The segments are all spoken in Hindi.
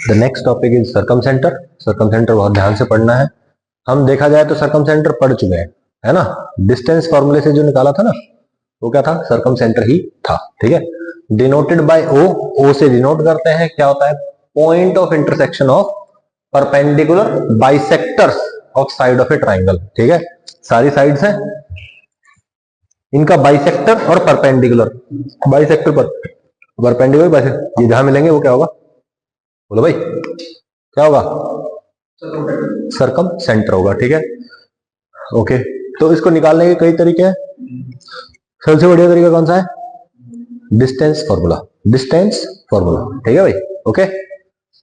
The next topic is circum centre. Circum centre बहुत ध्यान से पढ़ना है। हम देखा जाए तो सर्कम सेंटर पढ़ चुके हैं, है ना। डिस्टेंस फॉर्मूले से जो निकाला था ना, वो क्या था, सर्कम सेंटर ही था। ठीक है, डिनोटेड बाय ओ। ओ से डिनोट करते हैं, क्या होता है, point of intersection of perpendicular bisectors of side of a triangle. ठीक है, सारी साइड्स हैं, इनका बाइसेक्टर और परपेंडिकुलर, बाइसेक्टर पर परपेंडिकुलर, ये जहां मिलेंगे वो क्या होगा, बोलो भाई क्या होगा, सर्कम सेंटर होगा। ठीक है, ओके। तो इसको निकालने के कई तरीके हैं। सबसे बढ़िया तरीका कौन सा है, डिस्टेंस फॉर्मूला, डिस्टेंस फॉर्मूला। ठीक है भाई, ओके।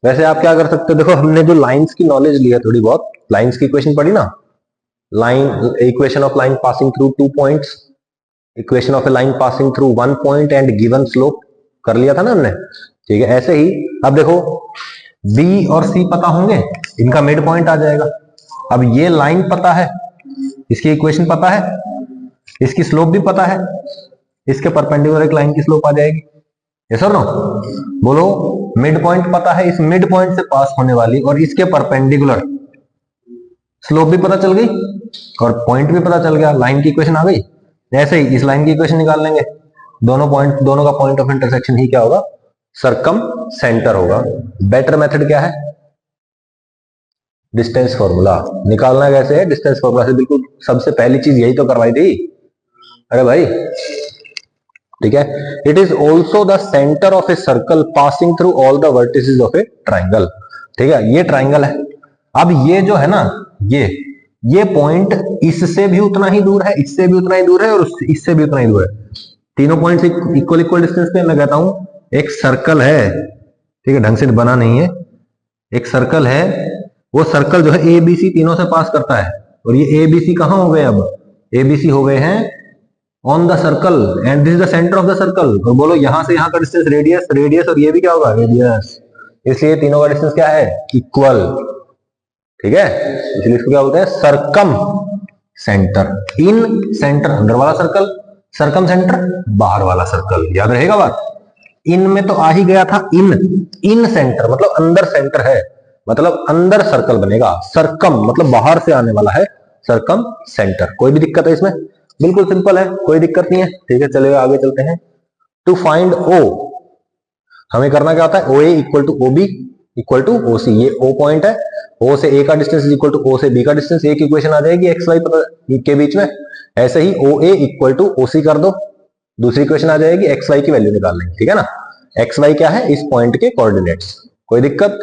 वैसे आप क्या कर सकते हो, देखो हमने जो लाइंस की नॉलेज ली है, थोड़ी बहुत लाइंस की इक्वेशन पढ़ी ना, line equation of line passing through 2 points, equation of a line passing through 1 point and given slope, कर लिया था ना हमने। ठीक है, ऐसे ही अब देखो B और C पता होंगे, इनका मिड पॉइंट आ जाएगा। अब ये लाइन पता है, इसकी इक्वेशन पता है, इसकी स्लोप भी पता है, इसके परपेंडिकुलर एक लाइन की स्लोप आ जाएगी। यस और नो, बोलो। मिड पॉइंट पता है, इस मिड पॉइंट से पास होने वाली और इसके परपेंडिकुलर स्लोप भी पता चल गई और पॉइंट भी पता चल गया, लाइन की इक्वेशन आ गई। ऐसे ही इस लाइन की इक्वेशन निकाल लेंगे, दोनों का पॉइंट ऑफ इंटरसेक्शन ही क्या होगा, सर्कम सेंटर होगा। बेटर मेथड क्या है, डिस्टेंस फॉर्मूला। निकालना कैसे है, डिस्टेंस फॉर्मूला से। बिल्कुल सबसे पहली चीज यही तो करवाई थी, अरे भाई। ठीक है, it is also the centre of a circle passing through all the vertices of a triangle. ठीक है, ये ट्राइंगल है। अब ये जो है ना, ये पॉइंट इससे भी उतना ही दूर है, इससे भी उतना ही दूर है और इससे भी उतना ही दूर है। तीनों पॉइंट्स इक्वल डिस्टेंस पे। मैं कहता हूं एक सर्कल है, ठीक है, ढंग से बना नहीं है, एक सर्कल है, वो सर्कल जो है ABC तीनों से पास करता है, और ये ABC कहां हो गए, अब ABC हो गए हैं on the circle and this is the centre of the circle. और बोलो यहां से यहां का डिस्टेंस रेडियस, रेडियस और ये भी क्या होगा, रेडियस। इसलिए तीनों का डिस्टेंस क्या है, इक्वल। ठीक है, इसलिए इसको क्या बोलते हैं, सर्कम सेंटर। इन सेंटर अंदर वाला सर्कल, सर्कम सेंटर बाहर वाला सर्कल। याद रहेगा बात, इन में तो आ ही गया था, इन सेंटर मतलब अंदर सेंटर है, मतलब अंदर सर्कल बनेगा। सर्कम मतलब बाहर से आने वाला है, सर्कम सेंटर। कोई भी दिक्कत है इसमें, बिल्कुल सिंपल है, कोई दिक्कत नहीं है। ठीक है, चलिए आगे चलते हैं। टू फाइंड O, हमें करना क्या होता है, OA equal to OB equal to OC। ये O पॉइंट है, O से A का डिस्टेंस इक्वल टू O से B का डिस्टेंस। एक इक्वेशन आ जाएगी XY के बीच में। ऐसे ही OA इक्वल टू OC कर दो, दूसरी इक्वेशन आ जाएगी, XY की वैल्यू निकाल लेंगे। ठीक है ना, XY क्या है, इस पॉइंट के कोऑर्डिनेट्स। कोई दिक्कत,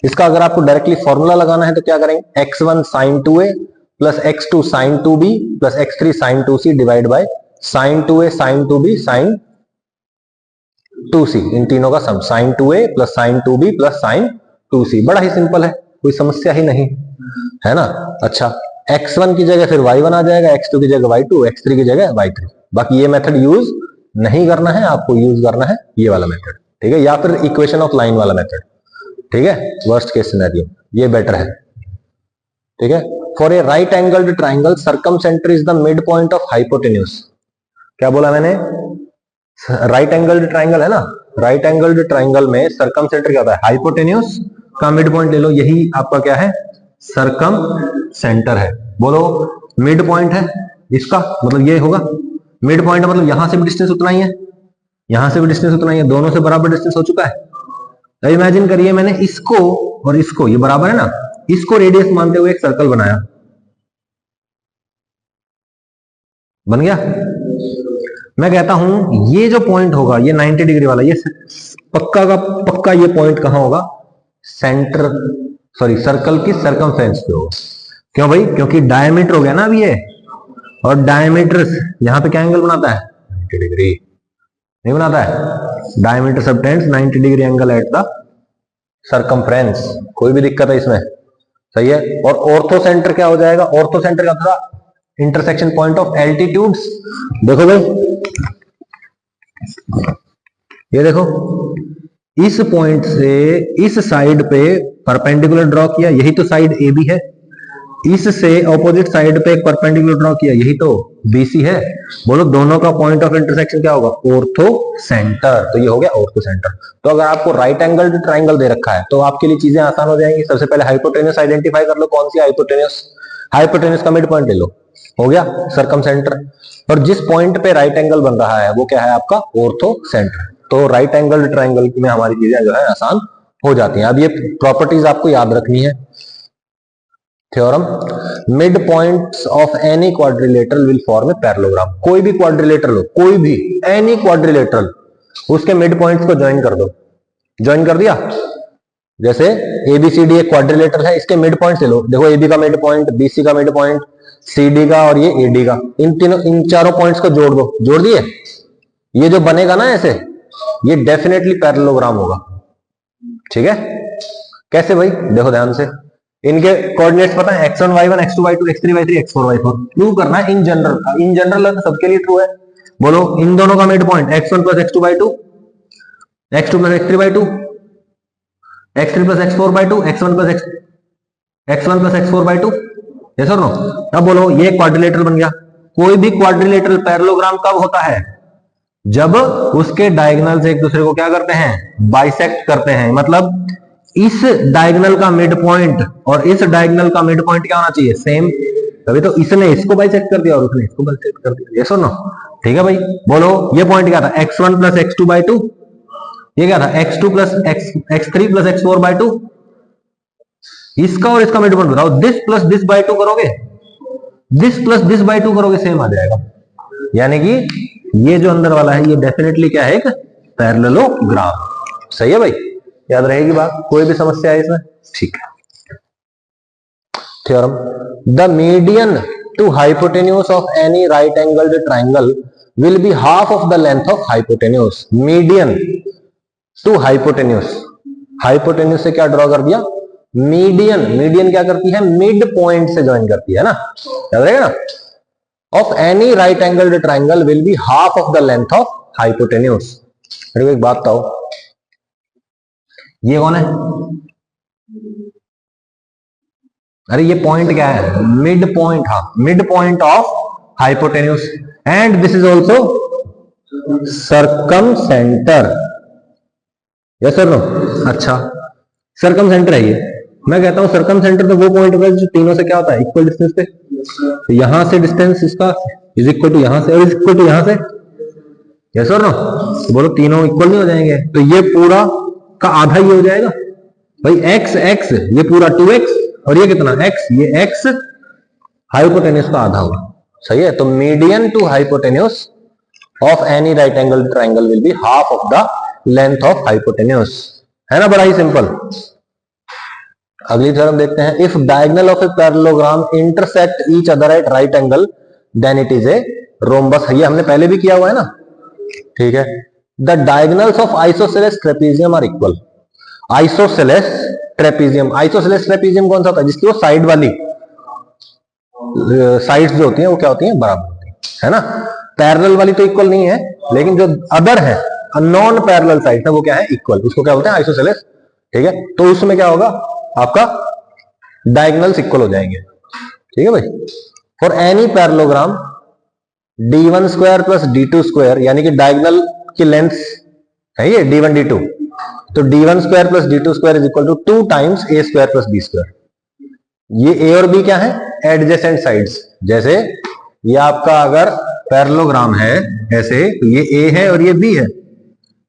इसका अगर आपको डायरेक्टली फॉर्मूला लगाना है तो क्या करेंगे, x1 sin 2a plus x2 sin 2b plus x3 sin 2c divide by sin 2a sin 2b sin 2c, इन तीनों का सम sin 2a plus sin 2b plus sin 2c। बड़ा ही सिंपल है, कोई समस्या ही नहीं है ना। अच्छा, x1 की जगह फिर y1 आ जाएगा, x2 की जगह y2, x3 की जगह y3। बाकी ये मेथड यूज नहीं करना है, आपको यूज करना है ये वाला मेथड। ठीक है, या फिर इक्वेशन ऑफ लाइन वाला मेथड। ठीक है, वर्स्ट केस सिनेरियो ये बेटर है। ठीक है, for a right angled triangle circum centre is the mid point of hypotenuse. क्या बोला मैंने, राइट एंगल्ड ट्राइंगल है ना, राइट एंगल्ड ट्राइंगल में सर्कम सेंटर क्या होता है, हाइपोटेन्यूज का मिड पॉइंट ले लो, यही आपका क्या है, सर्कम सेंटर है। बोलो मिड पॉइंट है इसका, मतलब ये होगा मिड पॉइंट, मतलब यहां से भी डिस्टेंस उतना ही है, यहां से भी डिस्टेंस उतना ही है, दोनों से बराबर डिस्टेंस हो चुका है। तो इमेजिन करिए मैंने इसको और इसको, ये बराबर है ना, इसको रेडियस मानते हुए एक सर्कल बनाया, बन गया। मैं कहता हूं ये जो पॉइंट होगा, ये 90 डिग्री वाला, ये पक्का का पक्का ये पॉइंट कहां होगा, सेंटर, सॉरी सर्कल की सर्कमफ्रेंस पे होगा। क्यों भाई, क्योंकि डायमीटर हो गया ना अभी ये, और डायमीटर यहां पे क्या एंगल बनाता है, 90 डिग्री नहीं बनाता है, diameter subtends 90 degree angle eight the circumference. कोई भी दिक्कत है इसमें, सही है। और ऑर्थो सेंटर क्या हो जाएगा, ऑर्थो सेंटर का था इंटरसेक्शन पॉइंट ऑफ एल्टीट्यूड्स। देखो भाई, ये देखो, इस पॉइंट से इस साइड पे परपेंडिकुलर ड्रॉ किया, यही तो साइड AB है, इससे ऑपोजिट साइड पे एक परपेंडिकुलर ड्रॉ किया, यही तो BC है। बोलो दोनों का पॉइंट ऑफ इंटरसेक्शन क्या होगा? Ortho centre. तो ये हो गया ऑर्थो सेंटर। तो अगर आपको राइट एंगल ट्राइंगल दे रखा है तो आपके लिए चीजें आसान हो जाएंगी। सबसे पहले हाइपोटेन्यूस आइडेंटिफाई कर लो, कौन सी हाइपोटेन्यूस, हाइपोटेन्यूस का मिड पॉइंट ले लो, हो गया सर्कम सेंटर। और जिस पॉइंट पे राइट एंगल बन रहा है वो क्या है आपका? Ortho centre. तो राइट एंगल ट्राइंगल में हमारी चीजें जो है आसान हो जाती हैं। अब ये प्रॉपर्टीज आपको याद रखनी है। Theorem, mid points of any quadrilateral will form a parallelogram. कोई भी क्वाड्रिलेटरल हो, कोई भी, एनी क्वाड्रिलेटरल, उसके मिड पॉइंट्स को ज्वाइन कर दो। ज्वाइन कर दिया, जैसे ABCD एक क्वाड्रिलेटरल है, इसके मिड पॉइंट्स ले लो। देखो AB का मिड पॉइंट, BC का मिड पॉइंट, CD का और ये AD का, इन तीनों, इन चारों पॉइंट्स को जोड़ दो। जोड़ दिए, ये जो बनेगा ना ऐसे, ये डेफिनेटली पैरेललोग्राम होगा। ठीक है, कैसे भाई? देखो ध्यान से, इनके कोऑर्डिनेट्स पता है, x1 y1 x2 y2 x3 y3 x4 y4। Prove करना है इन जनरल। इन जनरल सबके लिए ट्रू है। बोलो इन दोनों का mid point x1 plus x2 by 2, x2 plus x3 by 2, x3 plus x4 by 2, x1 plus x4 by 2। Yes और नो? अब बोलो ये क्वाड्रिलेटरल बन गया। कोई भी क्वाड्रिलेटरल पैरेललोग्राम कब होता है? जब उसके डायगोनल्स एक दूसरे को क्या करते हैं? बाइसेक्ट करते हैं। मतलब इस डायगोनल का मिड पॉइंट और इस डायगोनल का मिड पॉइंट क्या होना चाहिए? सेम। तभी तो इसने इसको बाइसेक्ट कर दिया और उसने इसको बाइसेक्ट कर दिया। यस और नो? ठीक है भाई। बोलो ये पॉइंट क्या था? x1 plus x2 by 2। ये क्या था? x2 plus x3 plus x4 by 2। इसका और इसका मिड पॉइंट बताओ। दिस प्लस दिस बाय 2 करोगे, दिस प्लस दिस बाय 2 करोगे, सेम आ जाएगा। यानी कि ये जो अंदर वाला है ये डेफिनेटली क्या है? एक पैरेललोग्राम। सही है भाई, याद रहेगी बात। कोई भी समस्या है इसमें? ठीक है। Theorem, the median to hypotenuse of any right angled triangle will be half of the length of hypotenuse. Median to hypotenuse, hypotenuse से क्या ड्रॉ कर दिया? मीडियन। मीडियन क्या करती है? मिड पॉइंट से ज्वाइन करती है ना, याद रहेगा ना? Of any right angled triangle will be half of the length of hypotenuse. मेरे को एक बात बताओ, ये कौन है? अरे ये पॉइंट क्या है? Mid point. हाँ, mid point of hypotenuse. And this is also circumcentre. Yes sir no? अच्छा, सर्कम सेंटर है ये। मैं कहता हूं सर्कम सेंटर तो वो पॉइंट होगा जो तीनों से क्या होता है? इक्वल डिस्टेंस पे। तो यहां से डिस्टेंस इसका इज इक्वल टू यहां से और इज इक्वल टू यहां से। यस और नो? तो बोलो तीनों इक्वल नहीं हो जाएंगे? तो ये पूरा का आधा ही हो जाएगा भाई। x x, ये पूरा 2x और ये कितना? x, ये x हाइपोटेन्यूज का आधा होगा। सही है। तो median to hypotenuse of any right angle triangle will be half of the length of hypotenuse. है ना, बड़ा ही सिंपल। अगली थ्योरम देखते हैं। If diagonal of a parallelogram intersect each other at right angle then it is a rhombus. ये हमने पहले भी किया हुआ है ना, ठीक है। The diagonals of isosceles trapezium are equal. Isosceles trapezium, isosceles trapezium कौन सा होता है? जिसकी वो साइड वाली साइड्स जो होती हैं वो क्या होती हैं? बराबर होती है ना। पैरेलल वाली तो इक्वल नहीं है, लेकिन जो अदर है, नॉन पैरेलल साइड है, वो क्या है? इक्वल। उसको क्या बोलते हैं? आइसोसेलेस। ठीक है, तो उसमें क्या होगा? आपका डायगोनल्स इक्वल हो जाएंगे। ठीक है भाई। For any parallelogram d1 square plus d2 square, यानी कि डायगोनल की लेंथ है ये d1 d2, तो d1 square plus d2 square is equal to 2 times a square plus b square. ये a और b क्या है? Adjacent sides. जैसे ये आपका अगर पैरेललोग्राम है ऐसे, तो ये a है और ये b है,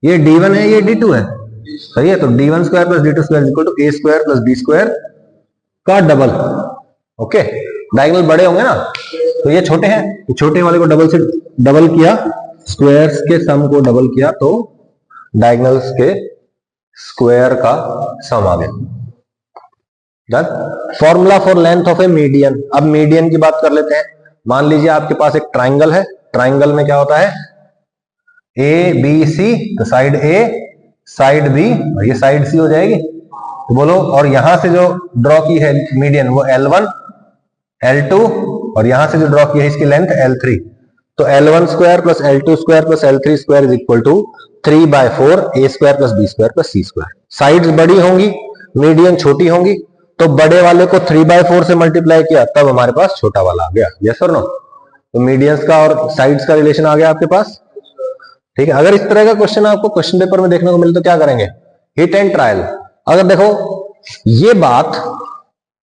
ये d1 है, ये d2 है। सही है। तो d1 square plus d2 square equal to a square plus b square का डबल। ओके, डायगोनल बड़े होंगे ना, तो ये छोटे हैं, तो छोटे वाले को डबल से डबल किया, स्क्वायर्स के सम को डबल किया, तो डायगोनल्स के स्क्वायर का सम आ गया। Done. Formula for length of A median. अब मीडियन की बात कर लेते हैं। मान लीजिए आपके पास एक ट्राइंगल है, ट्राइंगल में क्या होता है? ए बी सी, तो साइड ए साइड बी और ये साइड सी हो जाएगी। तो बोलो, और यहां से जो ड्रॉ की है मीडियन वो L1 L2 और यहां से जो ड्रॉ की है इसकी लेंथ L3, तो L1 square plus L2 square plus L3 square is equal to 3/4 a square plus b square plus c square. Sides बड़ी होंगी, मीडियन छोटी होंगी, तो बड़े वाले को 3/4 से मल्टीप्लाई किया तब हमारे पास छोटा वाला आ गया। यस और नो? तो मीडियंस का और साइड्स का रिलेशन आ गया आपके पास। ठीक है, अगर इस तरह का क्वेश्चन आपको क्वेश्चन पेपर में देखने को मिले तो क्या करेंगे? Hit and trial. अगर देखो ये बात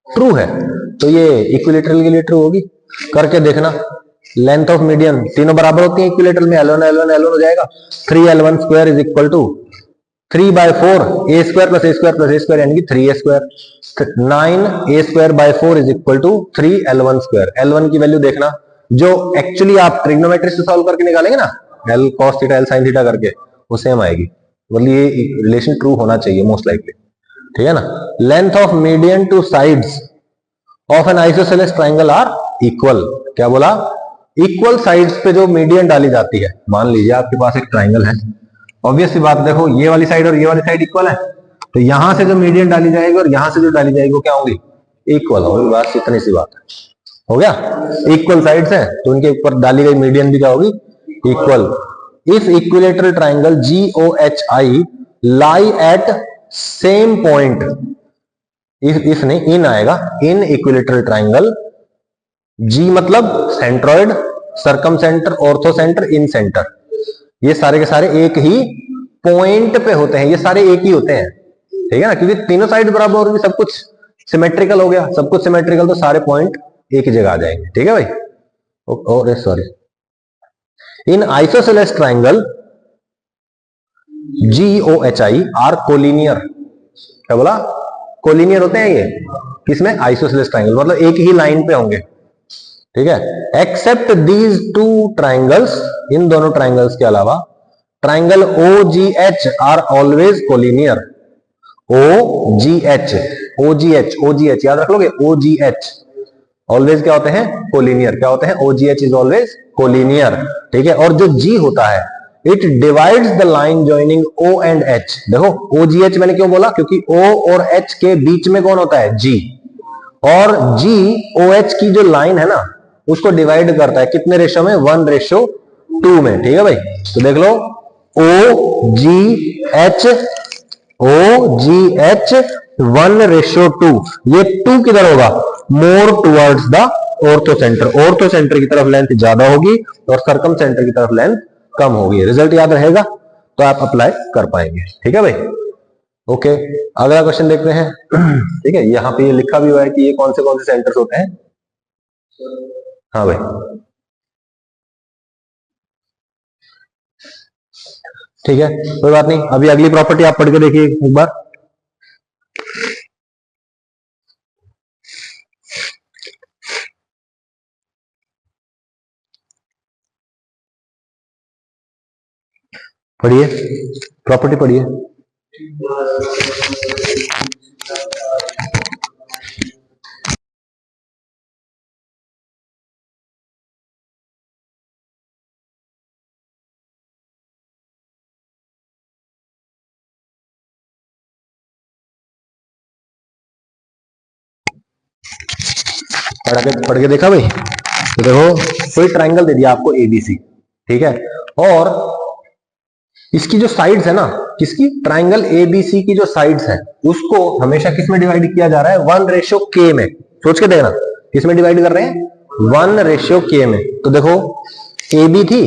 ट्रू है तो ये इक्विलेटरल के लिए ट्रू होगी, करके देखना। लेंथ ऑफ मीडियन तीनों बराबर होती है इक्विलेटरल में, L1 L1 L1 हो जाएगा। 3L1 square is equal to 3/4 a square plus a square plus a square यानी कि 3a square. 9a square by 4 is equal to 3L1 square. L1 की वैल्यू देखना, जो एक्चुअली आप ट्रिग्नोमेट्री से सॉल्व करके निकालेंगे ना, L cos theta L sin theta करके, वो सेम आएगी। मतलब ये रिलेशन ट्रू होना चाहिए मोस्ट लाइकली। ठीक है ना? Length of median to sides of an isosceles triangle are equal. क्या बोला? इक्वल साइड्स पे जो मीडियन डाली जाती है, मान लीजिए आपके पास एक ट्राइंगल है, ऑब्वियस सी बात, देखो ये वाली साइड और ये वाली साइड इक्वल है, तो यहां से जो मीडियन डाली जाएगी और यहां से जो डाली जाएगी वो क्या होगी? इक्वल होगी। बस इतनी सी बात है, हो गया। इक्वल साइड्स है तो उनके ऊपर डाली गई मीडियन भी क्या होगी? Equal. If equilateral triangle GOHI lie at same point, if नहीं इन आएगा, इन इक्विलेटरल ट्राइंगल, G मतलब सेंट्रॉइड, सरकम सेंटर, ऑर्थो सेंटर, इन सेंटर, ये सारे के सारे एक ही पॉइंट पे होते हैं, ये सारे एक ही होते हैं। ठीक है ना? क्योंकि तीनों साइड बराबर होगी, सब कुछ सिमेट्रिकल हो गया, सब कुछ सिमेट्रिकल, तो सारे पॉइंट एक ही जगह आ जाएंगे। ठीक है भाई? और sorry, in isosceles triangle GOHI are collinear. क्या बोला? कोलिनियर होते हैं ये किसमें? आइसोसेलेस ट्राइंगल, मतलब एक ही लाइन पे होंगे। ठीक है? एक्सेप्ट दीज टू ट्राइंगल्स, इन दोनों ट्राइंगल्स के अलावा, triangle OGH are always collinear. OGH याद रख लोगे, OGH ऑलवेज क्या होते हैं? कोलिनियर। क्या होते हैं? OGH is always collinear. ठीक है? और जो G होता है, it divides the line joining O and H। देखो OGH मैंने क्यों बोला? क्योंकि O और H के बीच में कौन होता है? G। और G OH की जो लाइन है ना, उसको डिवाइड करता है कितने रेशो में? 1:2 में। ठीक है भाई? तो देख लो, OGH 1:2, ये 2 किधर होगा? More towards the ortho centre. Ortho centre की तरफ लेंथ ज्यादा होगी और सरकम सेंटर की तरफ लेंथ कम होगी। रिजल्ट याद रहेगा तो आप अप्लाई कर पाएंगे। ठीक है भाई? ओके, अगला क्वेश्चन देखते हैं। ठीक है, यहाँ पे ये लिखा भी हुआ है कि ये कौन से सेंटर्स होते हैं। हाँ भाई, ठीक है, कोई बात नहीं। अभी अगली प्रॉपर्टी आप पढ़ के देखिए एक बार। पढ़िए, प्रॉपर्टी पढ़िए। पढ़ के देखा भाई? तो देखो, कोई ट्राइंगल दे दिया आपको ABC, ठीक है, और इसकी जो साइड्स है ना, किसकी? ट्राइंगल ABC की जो साइड्स है उसको हमेशा किस में डिवाइड किया जा रहा है? 1:K में। सोच के देखना, किस में डिवाइड कर रहे हैं? 1:K में। तो देखो AB थी,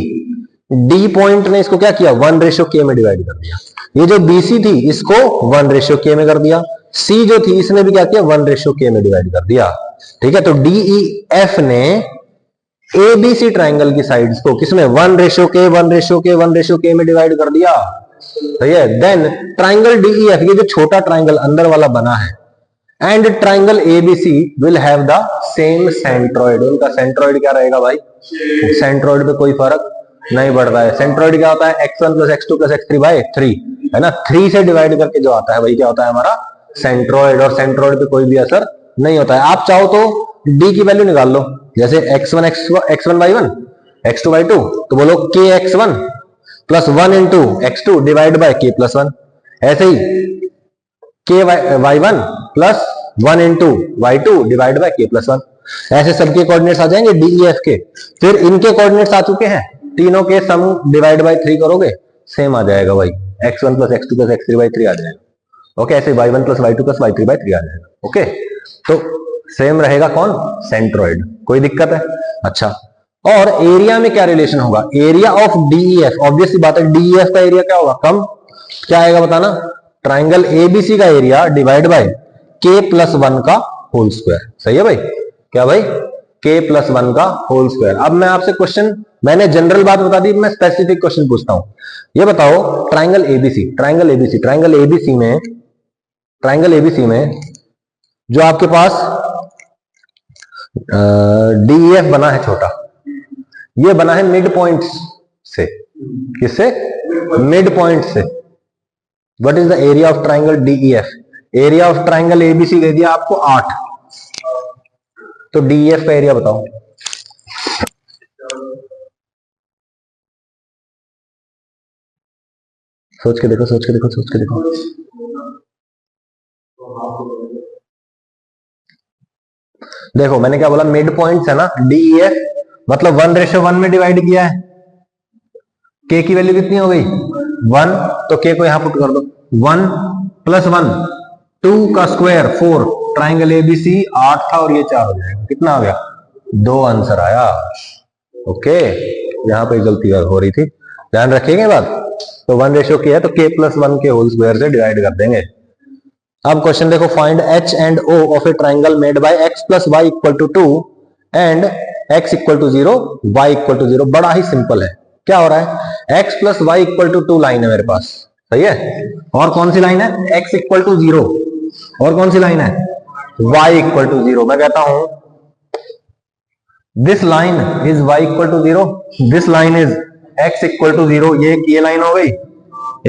D पॉइंट ने इसको क्या किया? 1:K में डिवाइड कर दिया। ये जो BC थी इसको 1:K में कर दिया। C जो थी इसने भी क्या किया? 1:K में डिवाइड कर दिया। ठीक है, तो DEF ने ABC ट्राइंगल की साइड्स को किसमें? 1:K में डिवाइड कर दिया। सही है। देन ट्राइंगल DEF, ये जो छोटा ट्राइंगल अंदर वाला बना है, and triangle ABC will have the same centroid. उनका सेंट्रॉइड क्या रहेगा भाई? सेंट्रॉइड पे कोई फर्क नहीं पड़ता है। सेंट्रॉइड क्या होता है? x1 + x2 + x3/3, है ना? 3 से डिवाइड करके जो आता है वही क्या होता है? हमारा सेंट्रॉइड। और सेंट्रॉइड पे कोई भी असर नहीं होता है। आप चाहो तो D की वैल्यू निकाल लो, जैसे x1 x1/1, x2/2, तो बोलो kx1 + 1 × x2 / k+1। ऐसे ही ky1 + 1 × y2 / k+1। ऐसे सबके कोऑर्डिनेट्स आ जाएंगे DEF के। फिर इनके कोऑर्डिनेट्स आ चुके हैं, तीनों के सम /3 करोगे, सेम आ जाएगा भाई, x1 + x2 + x3/3 आ जाएगा। ओके, ऐसे y1 + y2 + y3/3 आ जाएगा। ओके, तो सेम रहेगा कौन, सेंट्रोइड। कोई दिक्कत है? अच्छा, और एरिया में क्या रिलेशन होगा, एरिया ऑफ डीईएफ, ऑब्वियस सी बात है डीईएफ का एरिया क्या होगा, कम। क्या आएगा बताना, ट्राइंगल एबीसी का एरिया डिवाइड बाय के प्लस वन का होल स्क्वायर। सही है भाई? क्या भाई, के प्लस वन का होल स्क्वायर। अब मैं आपसे क्वेश्चन, मैंने जनरल बात बता दी, मैं स्पेसिफिक क्वेश्चन पूछता हूं। ये बताओ ट्राइंगल एबीसी, ट्राइंगल एबीसी में जो आपके पास डीईएफ बना है छोटा, ये बना है मिड पॉइंट से। किससे? मिड पॉइंट से। What is the area of triangle DEF? Area of triangle ABC दे दिया आपको 8, तो डीईएफ का एरिया बताओ। सोच के देखो, सोच के देखो, सोच के देखो। देखो मैंने क्या बोला, मिड पॉइंट्स है ना, डीईएफ मतलब 1:1 में डिवाइड किया है। के की वैल्यू कितनी हो गई, 1, तो के को यहां पुट कर दो। 1 + 1 2 का स्क्वायर 4, ट्राइंगल एबीसी 8 था और ये 4 हो जाएगा। कितना आ गया, 2 आंसर आया। ओके, यहां पे गलती हो रही थी, ध्यान रखिएगा बात। तो 1:k है तो k + 1 के होल स्क्वायर से डिवाइड कर देंगे। अब क्वेश्चन देखो, find h and o of a triangle made by x + y = 2 and x = 0, y = 0। बड़ा ही सिंपल है। क्या हो रहा है, x + y = 2 लाइन है मेरे पास, सही है। और कौन सी लाइन है, x = 0, और कौन सी लाइन है, y = 0। मैं कहता हूं this line is y = 0, this line is x = 0। ये लाइन हो गई,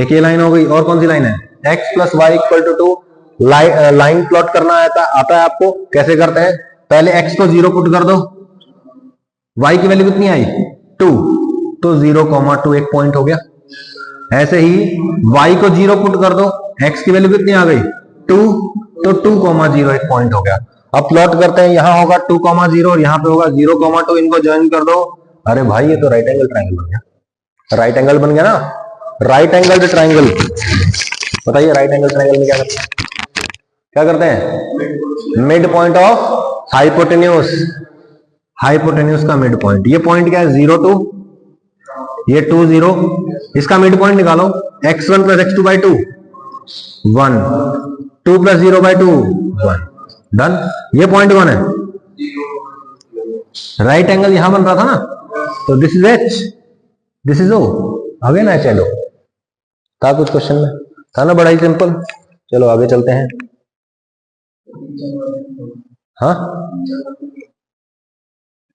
एक ये लाइन हो गई, और कौन सी लाइन है, x + y = 2। लाइन प्लॉट करना आता है आपको, कैसे करते हैं, पहले x को 0 पुट कर दो, y की वैल्यू कितनी आई, 2, तो 0,2 एक पॉइंट हो गया। ऐसे ही y को 0 पुट कर दो, x की वैल्यू कितनी आ गई, 2, तो 2,0 एक पॉइंट हो गया। अब प्लॉट करते हैं, यहां होगा 2,0 और यहां पे होगा 0,2, इनको ज्वाइन कर दो। अरे भाई ये तो राइट एंगल ट्राइंगल बन गया, राइट एंगल बन गया ना, राइट एंगल ट्राइंगल। बताइए राइट एंगल ट्राइंगल में क्या करते हैं, mid point of hypotenuse, hypotenuse का मिड पॉइंट। ये पॉइंट क्या है, 0, 2, ये 2, 0, इसका मिड पॉइंट निकालो, x1 + x2/2 1, 2 + 0/2 1, डन। ये पॉइंट 1 है, राइट एंगल यहां बन रहा था ना, तो this is h, this is o, again h and o था कुछ क्वेश्चन में, था ना, बड़ा ही सिंपल। चलो आगे चलते हैं। हाँ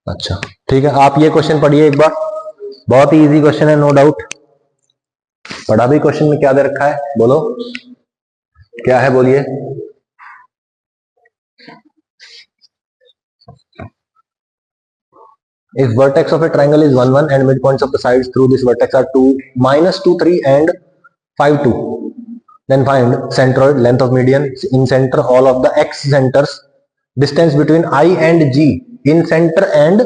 अच्छा ठीक है, आप ये क्वेश्चन पढ़िए एक बार, बहुत ही इजी क्वेश्चन है, नो डाउट। पढ़ा भी क्वेश्चन में क्या दे रखा है, बोलो क्या है, बोलिए। If vertex of a triangle is 1, 1 and midpoints of the sides through this vertex are 2, -2, 3 and 5, 2, then find centroid, length of median, in center, all of the x centers, distance between I and G, in center and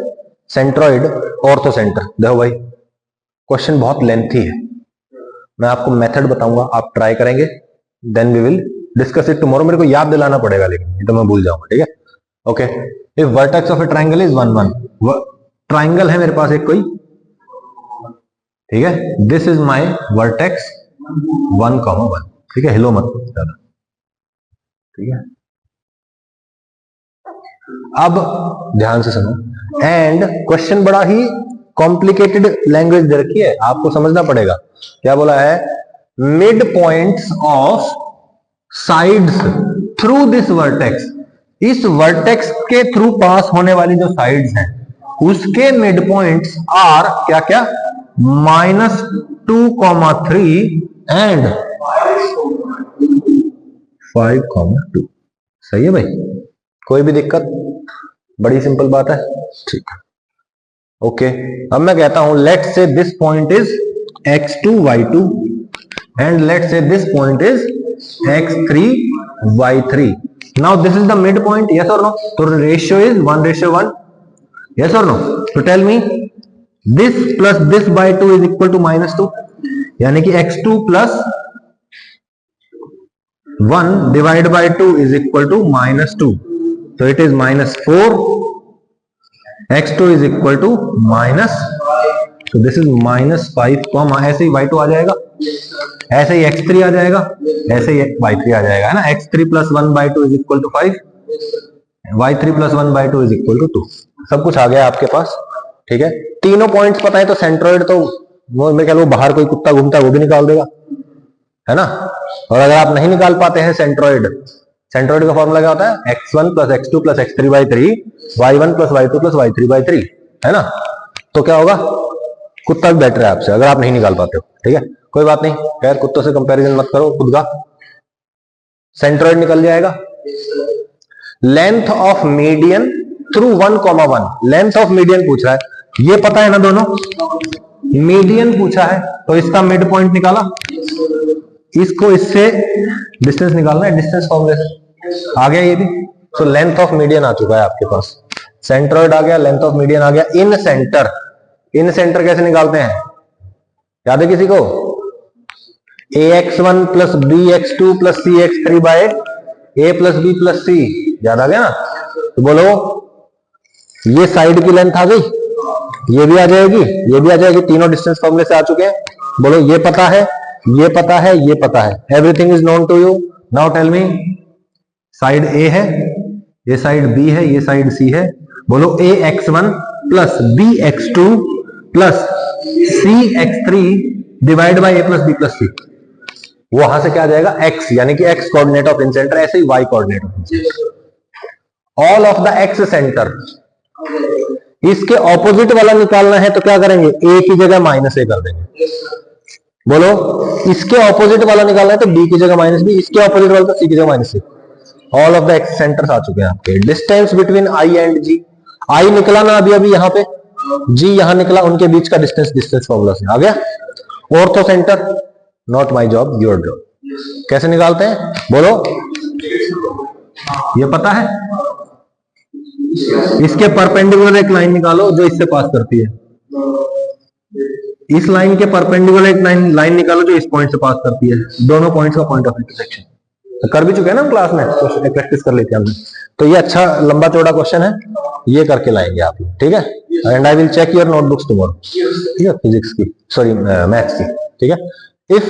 centroid, ortho center। देखो भाई क्वेश्चन बहुत लेंथी है, मैं आपको मेथड बताऊंगा, आप ट्राई करेंगे, then we will discuss it tomorrow. मेरे को याद दिलाना पड़ेगा, लेकिन ये तो मैं भूल जाऊंगा, ठीक है। Okay, if vertex of a triangle is 1, 1, triangle है मेरे पास एक कोई, ठीक है, दिस इज माय वर्टेक्स 1,1, ठीक है, हिलो मत ज्यादा, ठीक है। अब ध्यान से सुनो, एंड क्वेश्चन बड़ा ही कॉम्प्लिकेटेड लैंग्वेज दे रखी है, आपको समझना पड़ेगा। क्या बोला है, mid points of sides through this vertex, इस वर्टेक्स के थ्रू पास होने वाली जो साइड्स हैं उसके मिड पॉइंट्स आर क्या क्या, -2,3 एंड 5,2। सही है भाई, कोई भी दिक्कत, बड़ी सिंपल बात है, ठीक है। ओके, अब मैं कहता हूं let say this point is x2, y2 and let say this point is x3, y3। Now this is the mid point, yes और नो, तो ratio is 1:1, yes or no? So tell me, this plus this by 2 is equal to -2, यानी कि x2 plus 1 divided by 2 is equal to -2। तो it is -4, x2 is equal to minus, तो दिस इज -5 कॉमा, ऐसे ही y2 आ जाएगा, ऐसे ही x3 आ जाएगा, ऐसे ही y3 आ जाएगा, है ना। x3 + 1/2 is equal to 5, y3 + 1/2 is equal to 2। सब कुछ आ गया आपके पास, ठीक है। तीनों पॉइंट्स पता है तो सेंट्रोइड तो वो मेरे ख्याल वो बाहर कोई कुत्ता घूमता है वो भी निकाल देगा, है ना। और अगर आप नहीं निकाल पाते हैं सेंट्रोइड, सेंट्रोइड का फॉर्मूला क्या होता है, x1 + x2 + x3/3, y1 + y2 + y3/3, है ना। तो क्या होगा, कुत्ता भी बेटर है आपसे अगर आप नहीं निकाल पाते हो, ठीक है। कोई बात नहीं, खैर कुत्तों से कंपैरिजन मत करो, खुद का सेंट्रोइड निकल जाएगा। Length of median through 1,1, length of median पूछ रहा है, ये पता है ना दोनों, मीडियन पूछा है तो इसका मिड पॉइंट निकाला, इसको इससे डिस्टेंस निकालना है, डिस्टेंस फॉर्मूले से आ गया ये भी। तो लेंथ ऑफ मीडियन आ चुका है आपके पास, सेंट्रोइड आ गया, लेंथ ऑफ मीडियन आ गया। इन सेंटर, इन सेंटर कैसे निकालते हैं, याद है किसी को, ax1 + bx2 + cx3/a + b + c, याद आ गया ना। तो बोलो ये साइड की लेंथ आ गई, ये भी आ जाएगी, ये भी आ जाएगी, तीनों डिस्टेंस फॉर्मूले से आ चुके हैं। बोलो ये पता है, ये पता है, ये पता है, everything is known to you. Now tell me, side A है, ये साइड बी है, ये साइड सी है। बोलो ax1 + bx2 + cx3 divide by a + b + c, वहां से क्या आ जाएगा, x, यानी कि x coordinate of in centre, ऐसे ही y coordinate of in centre. All of the x centre, इसके ऑपोजिट वाला निकालना है तो क्या करेंगे, a की जगह -a कर देंगे। बोलो इसके ऑपोजिट वाला निकालना है तो b की जगह -b, इसके ऑपोजिट वाला तो c की जगह -c। All of the x centres आ चुके हैं आपके। Distance between i and g, i निकला ना अभी अभी यहाँ पे, g यहां निकला, उनके बीच का डिस्टेंस डिस्टेंस फॉर्मूला से आ गया। Ortho centre, not my job your job. कैसे निकालते हैं, बोलो ये पता है, इसके परपेंडिकुलर एक लाइन निकालो जो इससे पास करती है, इस लाइन के परपेंडिकुलर एक लाइन निकालो जो इस पॉइंट से पास करती है, दोनों पॉइंट्स का पॉइंट ऑफ इंटरसेक्शन। तो कर भी चुके हैं ना क्लास में, तो प्रैक्टिस कर लेते हैं हमने। तो ये अच्छा लंबा चौड़ा क्वेश्चन है, ये करके लाएंगे आप, ठीक है। And I will check your notebooks tomorrow, ठीक है, फिजिक्स की, सॉरी मैथ्स की, ठीक है। If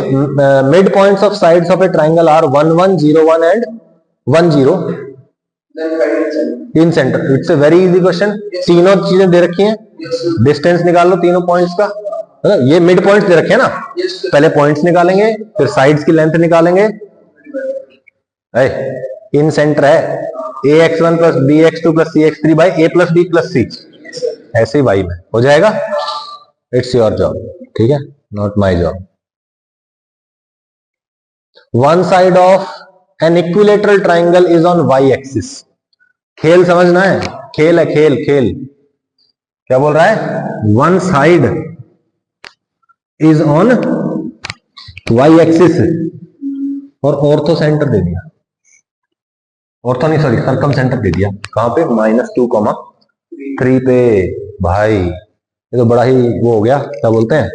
midpoints of sides of a triangle are 1, 1, 0, 1 and 1, 0 incentre, it's a very easy question. तीनों चीजें दे रखी हैं, डिस्टेंस निकाल लो तीनों पॉइंट्स का, ये मिड पॉइंट्स दे रखे हैं ना, पहले पॉइंट्स निकालेंगे, फिर साइड्स की लेंथ निकालेंगे। इन सेंटर है ax1 + bx2 + cx3/a + b + c, ऐसे ही y में हो जाएगा। इट्स योर जॉब, ठीक है, not my job. One side of an equilateral triangle is on y axis. खेल समझना है, खेल है, खेल खेल। क्या बोल रहा है, one side is on y axis, और ऑर्थो सेंटर दे दिया, ऑर्थो नहीं सॉरी सर्कम सेंटर दे दिया, कहां पे, -2,3 पे। भाई ये तो बड़ा ही वो हो गया, क्या बोलते हैं,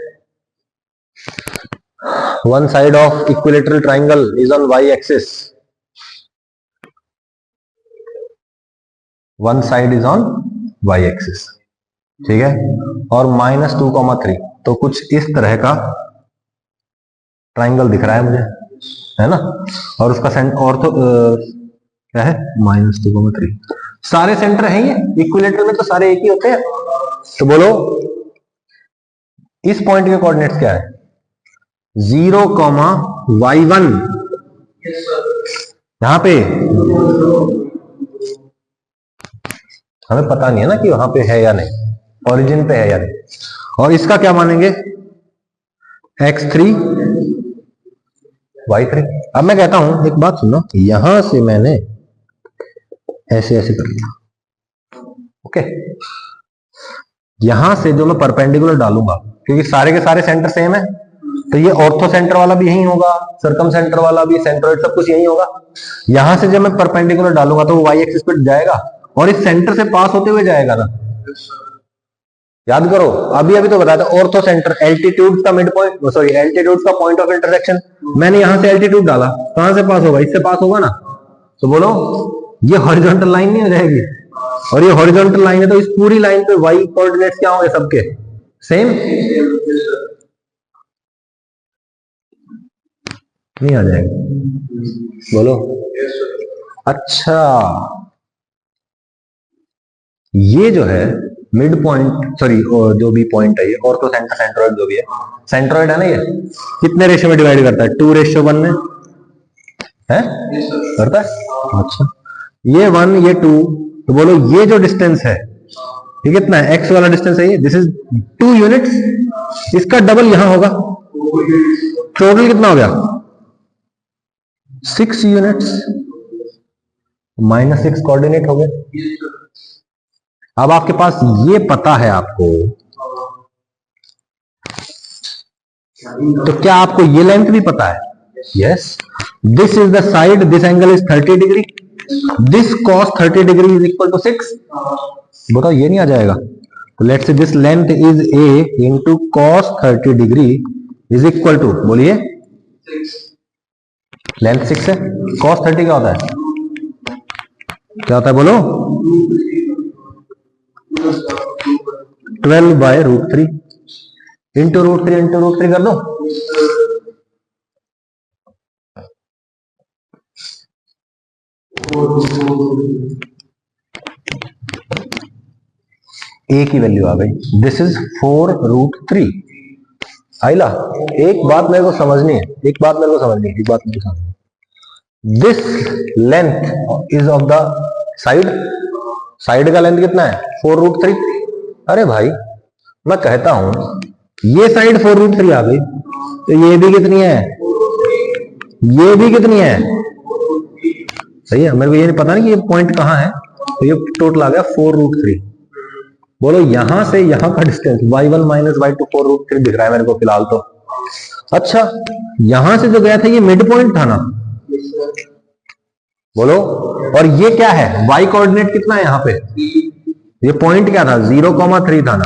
one side of equilateral triangle is on y axis, one side is on y axis, ठीक है, और -2,3, तो कुछ इस तरह का ट्राइंगल दिख रहा है मुझे, है ना। और उसका ऑर्थो क्या है, -2,3। सारे सेंटर हैं ये इक्विलेटर में, तो सारे एक ही होते हैं। तो बोलो इस पॉइंट के कोऑर्डिनेट्स क्या है, 0,y1, यहां पे हमें पता नहीं है ना कि वहां पे है या नहीं, ओरिजिन पे है या नहीं। और इसका क्या मानेंगे, x3 y3। अब मैं कहता हूं, एक बात सुनो, यहां से मैंने ऐसे ऐसे कर लिया, ओके, यहां से जो मैं परपेंडिकुलर डालूंगा, क्योंकि सारे के सारे सेंटर सेम है, तो ये ऑर्थो सेंटर वाला भी यही होगा, सर्कम सेंटर वाला भी, सेंट्रोइड सब कुछ यही होगा। यहां से जब मैं परपेंडिकुलर डालूंगा तो वो y एक्सिस पे जाएगा और इस सेंटर से पास होते हुए जाएगा ना। याद करो, अभी अभी तो बताया था, ऑर्थो सेंटर एल्टीट्यूड का मिड पॉइंट, सॉरी एल्टीट्यूड का पॉइंट ऑफ इंटरसेक्शन, मैंने यहां से एल्टीट्यूड डाला, कहां से पास होगा, इससे पास होगा ना। तो बोलो ये हॉरिजॉन्टल लाइन नहीं हो जाएगी, और ये हॉरिजॉन्टल लाइन है तो इस पूरी लाइन पे वाई कोऑर्डिनेट्स क्या होंगे सबके सेम, नहीं आ जाएगा, बोलो। अच्छा, ये जो है मिड पॉइंट, सॉरी जो भी पॉइंट है ये ऑर्थो सेंटर सेंट्रोइड जो भी है, सेंट्रोइड है ना, ये कितने रेशियो में डिवाइड करता है? 2:1 में है, करता है। अच्छा, ये 1 ये 2, तो बोलो ये जो डिस्टेंस है ये कितना है? x वाला डिस्टेंस है ये, दिस इज 2 यूनिट्स, इसका डबल यहां होगा, टोटल कितना हो गया? 6 यूनिट्स, -6 कोऑर्डिनेट हो गए। अब आपके पास ये पता है आपको, तो क्या आपको ये लेंथ भी पता है? Yes, this is the side, this angle is 30 degree, this cos 30 degree is equal to 6। बताओ ये नहीं आ जाएगा? तो let's say this length is a into cos 30 degree is equal to, बोलिए, लेंथ 6 है, cos 30 क्या होता है? क्या होता है बोलो? 12/√3 इंटू √3 इंटू √3 कर दो। ए की वैल्यू आ गई, दिस इज 4√3। आइला, एक बात मेरे को समझनी है, एक बात मेरे को समझनी है, एक बात मेरे को समझनी है। This length is of the side, side का लेंथ कितना है? 4√3। अरे भाई, मैं कहता हूं ये साइड 4√3 आ गई, तो ये भी कितनी है? ये भी कितनी है? सही है, मेरे को ये नहीं पता नहीं कि ये पॉइंट कहां है, तो ये टोटल आ गया 4√3। बोलो यहां से यहां का डिस्टेंस y1 माइनस y2 4√3 दिख रहा है मेरे को फिलहाल तो। अच्छा, यहां से जो गया था ये मिड पॉइंट था ना, बोलो, और ये क्या है? y कोऑर्डिनेट कितना है यहाँ पे? ये पॉइंट क्या था? 0,3 था ना।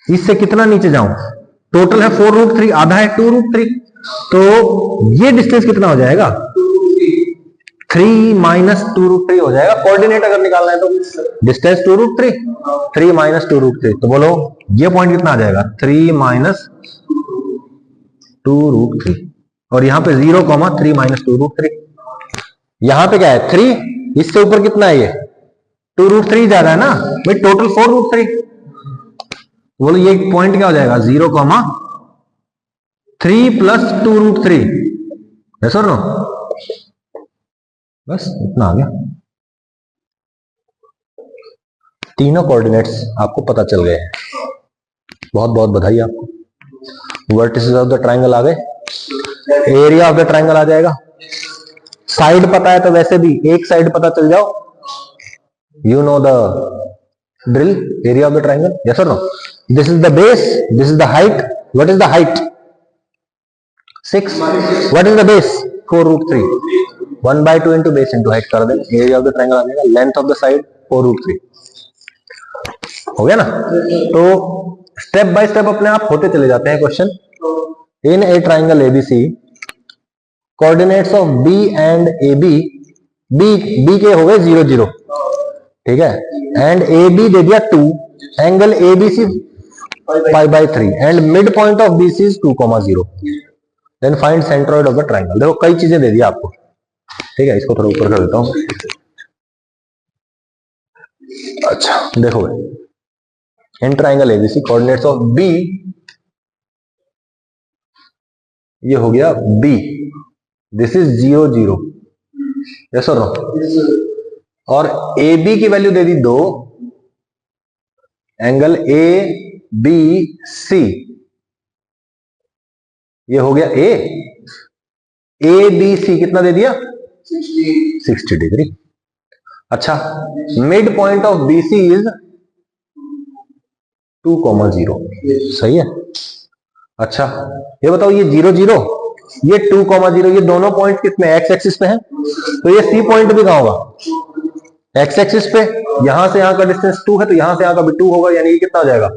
इससे कितना नीचे जाऊं? टोटल है 4√3, आधा है 2√3, तो ये डिस्टेंस कितना हो जाएगा? 3 माइनस 2√3 हो जाएगा। कोऑर्डिनेट अगर निकालना है तो डिस्टेंस 2√3, 3 माइनस 2√3, तो बोलो ये पॉइंट कितना आ जाएगा? 3 माइनस 2√3, और यहां पे 0,3 माइनस 2√3, यहां पे क्या है? 3, इससे ऊपर कितना है? ये 2√3 जा रहा है ना भाई, टोटल 4√3। बोलो ये पॉइंट क्या हो जाएगा? 0,3 प्लस 2√3, यस और नो? बस इतना आ गया। तीनों कोऑर्डिनेट्स आपको पता चल गए हैं, बहुत बहुत बधाई आपको। वर्टिसेस ऑफ द ट्रायंगल आ गए, एरिया ऑफ द ट्रायंगल आ जाएगा, साइड पता है तो वैसे भी एक साइड पता चल जाओ, you know the drill, area of the triangle, yes और no? This is the base, this is the height, what is the height? 6, what is the base? 4√3, 1/2 into base into height कर दे, एरिया ऑफ द ट्रायंगल आ जाएगा, लेंथ ऑफ द साइड 4√3। हो गया ना? तो स्टेप बाय स्टेप अपने आप होते चले जाते हैं question. In a triangle ABC, coordinates of B and A B, B के हो गए 0, 0, ठीक है, एंड ए बी दे दिया 2, angle A B C π/3 and mid point of B C is 2,0, then find centroid of the triangle. देखो कई चीजें दे दी आपको, ठीक है, इसको थोड़ा ऊपर कर देता हूं। अच्छा देखो भाई, in triangle ABC coordinates of B, ये हो गया बी, दिस इज 0, 0, यस और नो? और ए बी की वैल्यू दे दी 2, एंगल ए बी सी, ये हो गया ए बी सी कितना दे दिया? 60 डिग्री। अच्छा, mid point of B C is 2,0, सही है। अच्छा ये बताओ, ये 0, 0, ये 2,0, ये दोनों पॉइंट कितने एक्स एक्सिस पे हैं, तो ये सी पॉइंट भी कहां होगा? एक्स एक्सिस पे। यहां से यहां का डिस्टेंस 2 है, तो यहां से यहां का भी 2 होगा, यानी ये कितना हो जाएगा?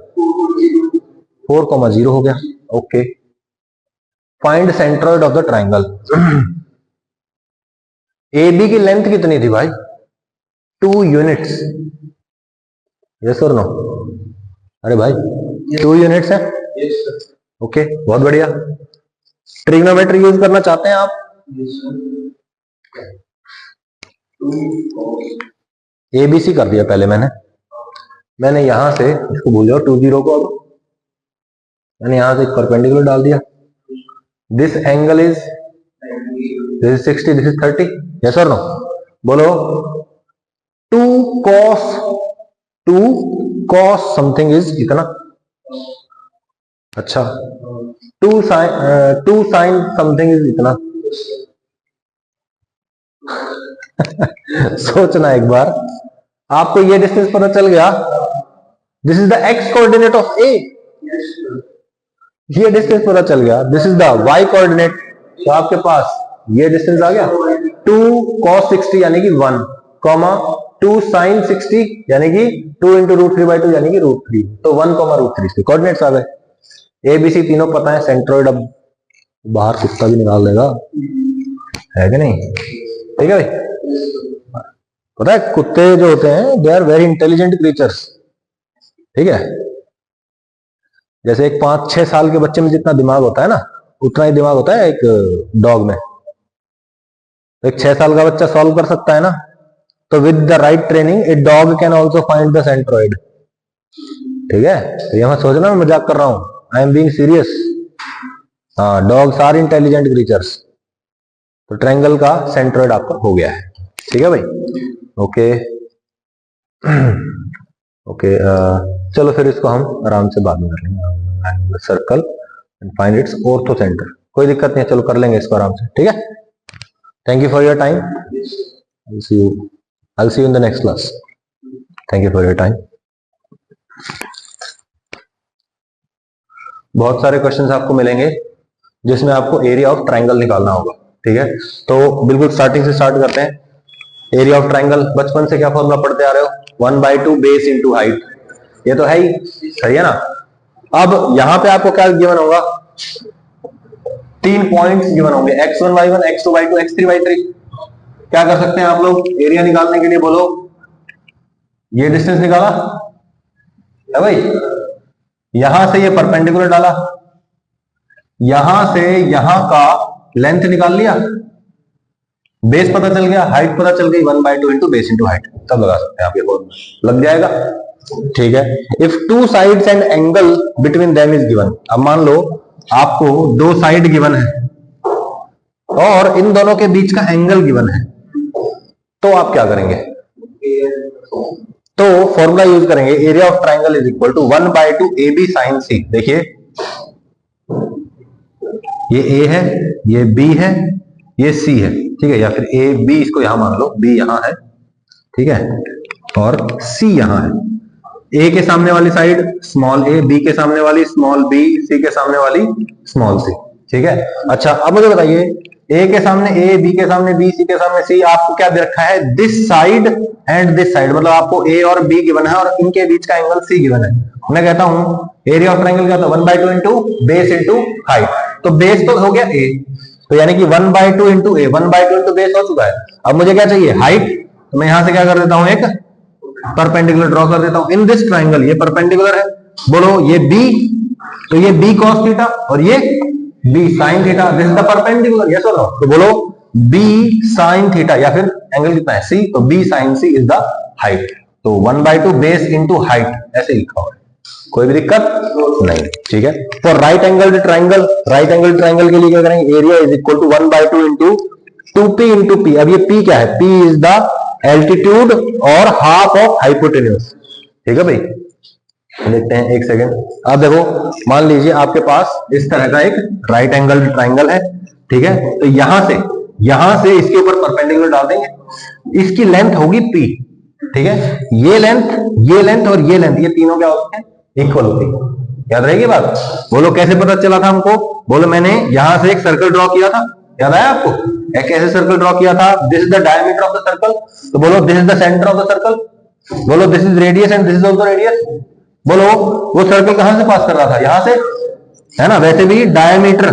4,0 हो गया। Okay, find centroid of the triangle. A B की लेंथ कितनी थी भाई? 2 यूनिट्स। यस और नो? अरे भाई 2 यूनिट्स है। ओके बहुत बढ़िया। ट्रिग्नोमेट्री यूज करना चाहते हैं आप? एबीसी कर दिया पहले मैंने यहां से इसको भूल जाओ 20 को, अब मैंने यहां से एक परपेंडिकुलर डाल दिया। This angle is, this is 60, this is 30। Yes और नो? बोलो 2 cos समथिंग इज इतना। अच्छा 2 sin समथिंग इज इतना। सोचना एक बार, आपको ये डिस्टेंस पता चल गया, this is the x coordinate of A, ये डिस्टेंस पता चल गया, this is the y coordinate, तो आपके पास ये डिस्टेंस आ गया 2 cos 60 यानी कि 1, 2 sin 60 यानी कि 2 इंटू √3/2 यानी कि √3, तो 1, √3 इसके कोऑर्डिनेट्स आ गए। एबीसी तीनों पता है, सेंट्रोइड अब बाहर कुत्ता भी निकाल देगा, है कि नहीं? ठीक है भाई, पता है कुत्ते जो होते हैं they are very intelligent creatures. ठीक है, जैसे एक 5-6 साल के बच्चे में जितना दिमाग होता है ना, उतना ही दिमाग होता है एक डॉग में। तो एक 6 साल का बच्चा सॉल्व कर सकता है ना, तो with the right training a dog can also find the centroid. ठीक है, तो ये मत सोचना मैं मजाक कर रहा हूं, आई एम बीइंग सीरियस। हाँ, डॉग्स आर इंटेलिजेंट क्रीचर्स। तो ट्रायंगल का सेंट्रोइड आपका हो गया है। ठीक है भाई, ओके ओके चलो फिर इसको हम आराम से बाद में कर लेंगे, circle and find its ortho centre. कोई दिक्कत नहीं है, चलो कर लेंगे इसको आराम से। ठीक है, thank you for your time, I'll see you in the next class. Thank you for your time. बहुत सारे क्वेश्चंस आपको मिलेंगे जिसमें आपको एरिया ऑफ ट्रायंगल निकालना होगा। ठीक है, तो बिल्कुल स्टार्टिंग से स्टार्ट करते हैं। एरिया ऑफ ट्रायंगल बचपन से क्या फॉर्मूला पढ़ते आ रहे हो? 1/2 बेस इंटू हाइट, ये तो है ही, सही है ना? अब यहां पे आपको क्या गिवन होगा? 3 पॉइंट्स गिवन होंगे, x1 y1 x2 y2 x3 y3। क्या कर सकते हैं आप लोग एरिया निकालने के लिए? बोलो, ये डिस्टेंस निकाला है भाई, यहां से ये परपेंडिकुलर डाला, यहां से यहां का लेंथ निकाल लिया, बेस पता चल गया, हाइट पता चल गई, 1/2 इंटू बेस इंटू हाइट, तब लगा सकते हैं आप, ये फॉर्मूला लग जाएगा। ठीक है, if 2 sides and angle between them is given. अब मान लो आपको 2 साइड गिवन है और इन दोनों के बीच का एंगल गिवन है, तो आप क्या करेंगे? तो फॉर्मूला यूज करेंगे, area of triangle is equal to 1/2 AB sin C। देखिए ये A है, ये B है, ये C है। ठीक है, या फिर A B इसको यहां मान लो, B यहां है, ठीक है, और C यहां है। A के सामने वाली साइड स्मॉल a, B के सामने वाली स्मॉल b, C के सामने वाली स्मॉल c। ठीक है, अच्छा अब मुझे बताइए, A के सामने A, B के सामने B, C के सामने C, आपको क्या दे रखा है? This side and this side, मतलब आपको A और B गिवन है और इनके बीच का एंगल C गिवन है। मैं कहता हूं एरिया ऑफ ट्रायंगल क्या था? 1/2 इंटू बेस इंटू हाइट। तो बेस तो हो गया A, तो यानी कि 1/2 इंटू A, 1/2 इंटू बेस हो चुका है। अब मुझे क्या चाहिए? हाइट। तो मैं यहां से क्या कर देता हूं? एक परपेंडिकुलर ड्रॉ कर देता हूं इन दिस ट्रायंगल, ये परपेंडिकुलर है। बोलो ये B, तो ये B cos थीटा और ये B sin theta, this is the perpendicular, yes और नो? तो बोलो B sin थीटा, या फिर एंगल कितना है? C, तो B sin C is the height. तो 1/2 बेस इंटू हाइट ऐसे लिखा हुआ है, कोई भी दिक्कत नहीं। ठीक है, for right angle triangle, right angle triangle के लिए क्या करेंगे? Area is equal to 1/2 into 2p into p। अब ये p क्या है? p इज द एल्टीट्यूड और हाफ ऑफ हाइपोटेन्यूज। ठीक है भाई, देखते हैं एक सेकेंड। अब देखो, मान लीजिए आपके पास इस तरह का एक राइट एंगल ट्रायंगल है, ठीक है, तो यहां से इसके ऊपर परपेंडिकुलर डाल देंगे, इसकी लेंथ होगी p। ठीक है, ये लेंथ और ये लेंथ, ये तीनों क्या होती है? इक्वल होती है। याद रहेगी बात? बोलो कैसे पता चला था हमको? बोलो मैंने यहां से एक सर्कल ड्रॉ किया था, याद आया आपको? एक ऐसे सर्कल ड्रॉ किया था, this is the diameter of the circle, तो बोलो this is the centre of the circle. बोलो this is radius and this is also radius. बोलो वो सर्कल कहां से पास कर रहा था? यहां से, है ना? वैसे भी डायमीटर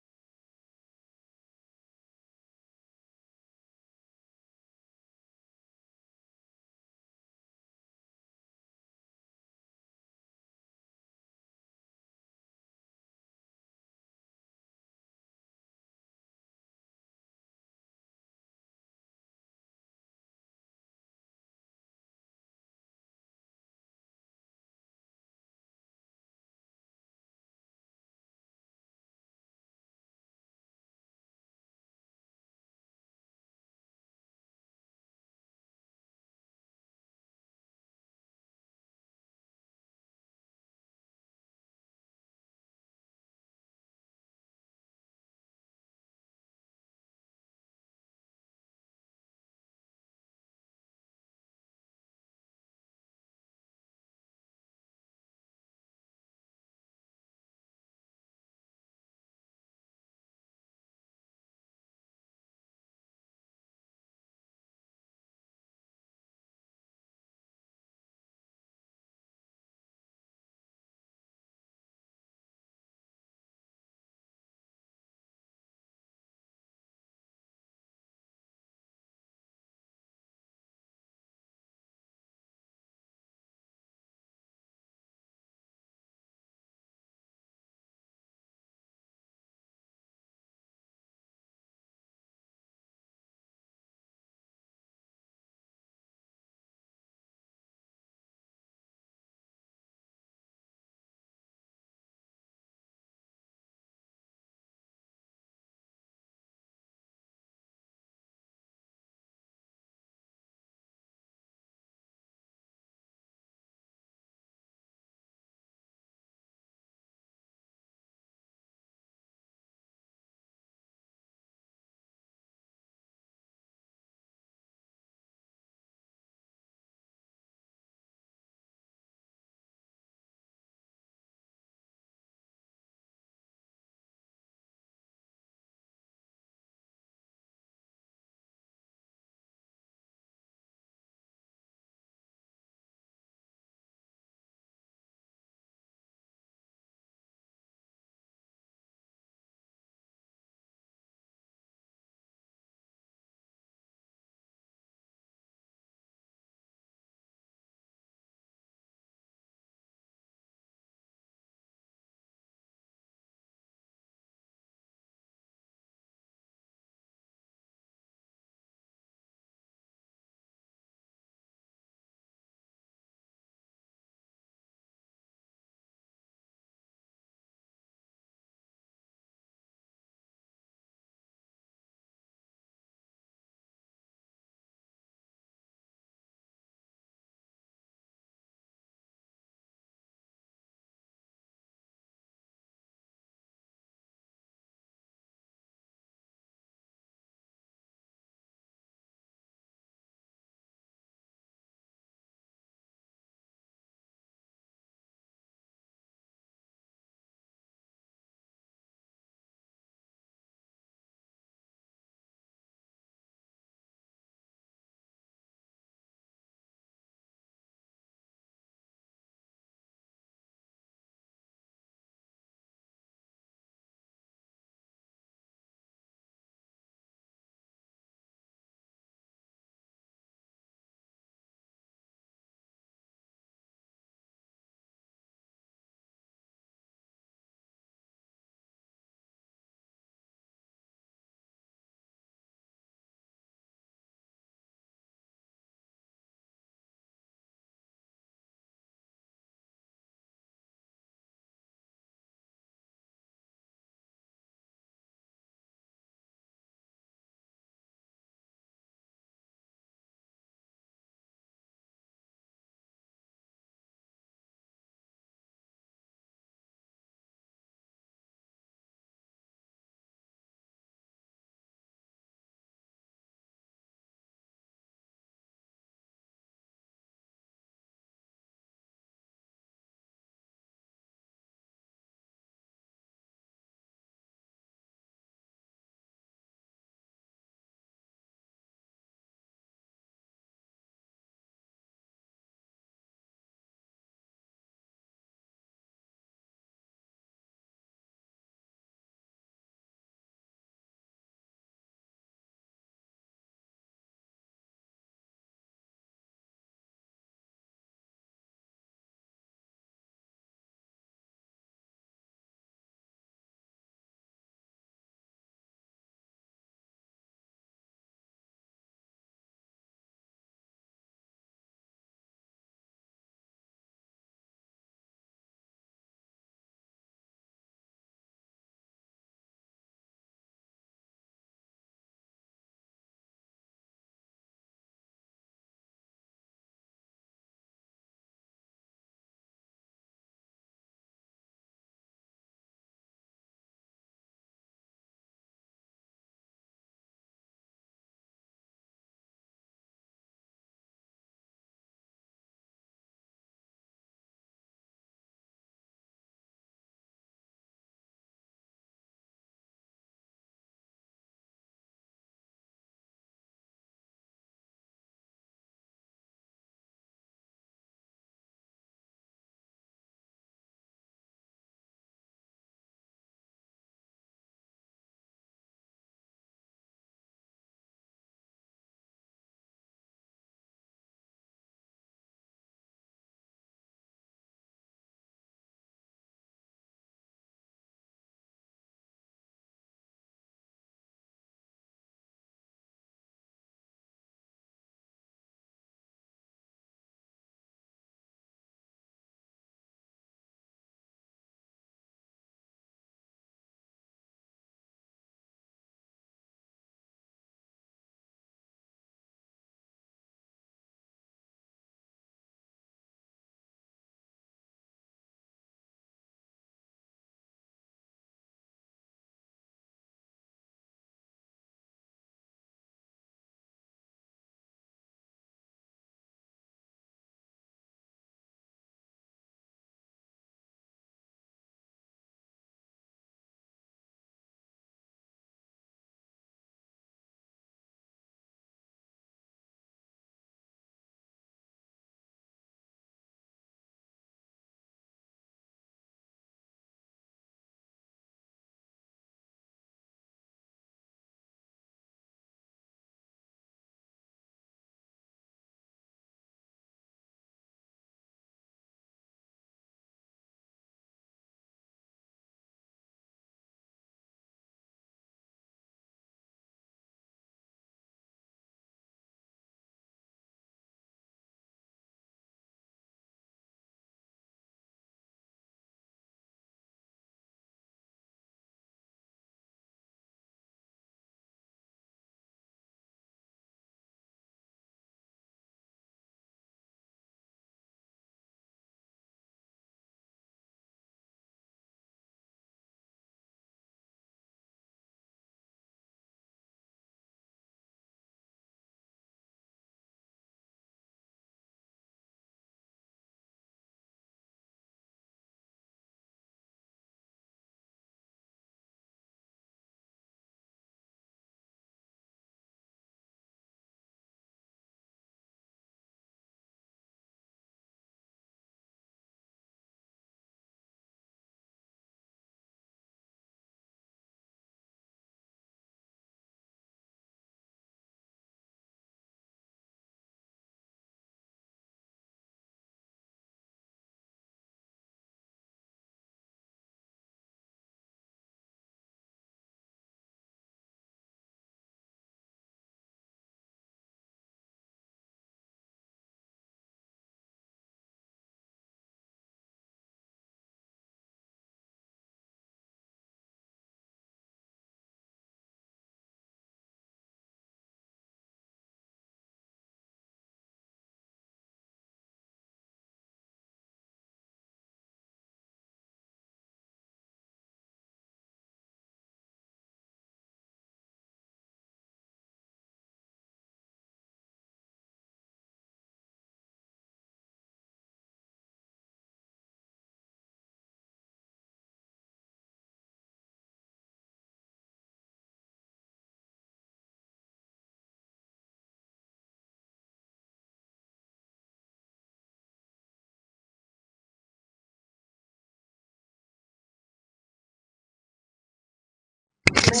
ठीक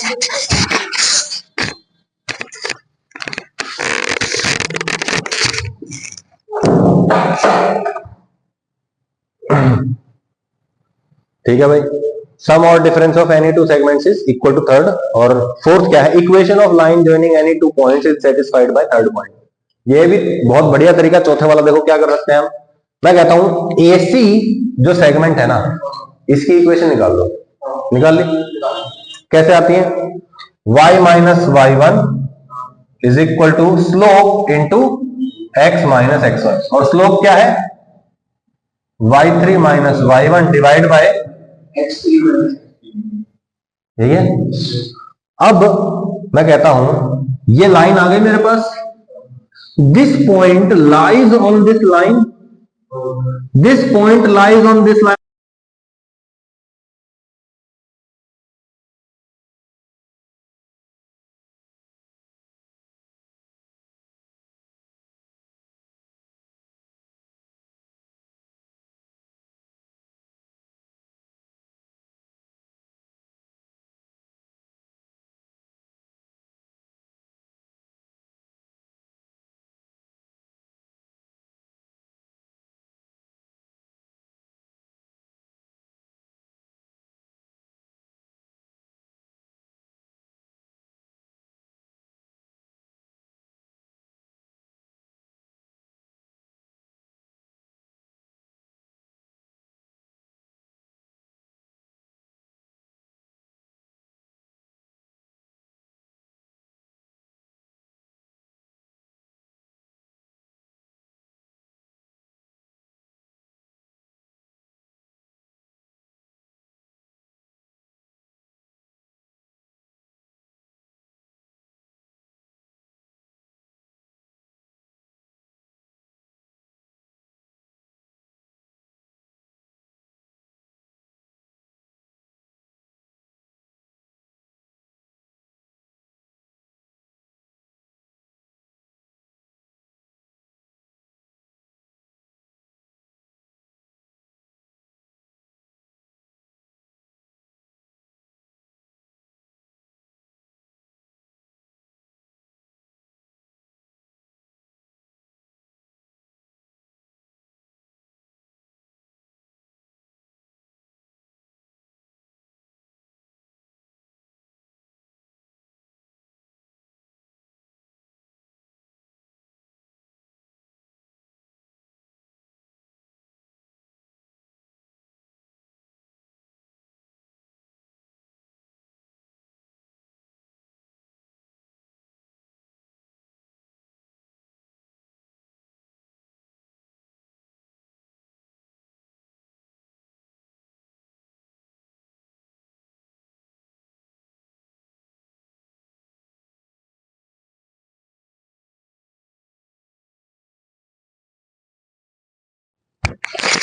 है भाई, सम और difference of any two segments is equal to third. और फोर्थ क्या है, equation of line joining any two points is satisfied by third point. ये भी बहुत बढ़िया तरीका चौथे वाला, देखो क्या कर सकते हैं हम। मैं कहता हूं एसी जो सेगमेंट है ना, इसकी इक्वेशन निकाल दो। निकाल ली? कैसे आती है? y minus Y one is equal to slope into X minus X one. और स्लोप क्या है? y3 minus Y one divide by यही है। अब मैं कहता हूं ये लाइन आ गई मेरे पास, this point lies on this line, this point lies on this line.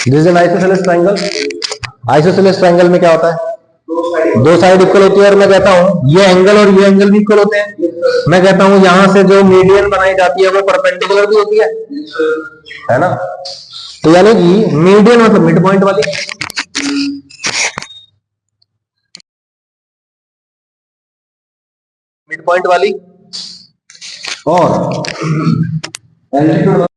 This is an isosceles triangle. Isosceles triangle में क्या होता है? दो साइड इक्वल होती है। और मैं कहता हूं ये एंगल और ये एंगल भी इक्वल होते हैं। मैं कहता हूं यहां से जो मीडियन बनाई जाती है वो परपेंडिकुलर भी होती है ना? तो यानी कि मीडियन मतलब मिड पॉइंट वाली, मिड पॉइंट वाली, और altitude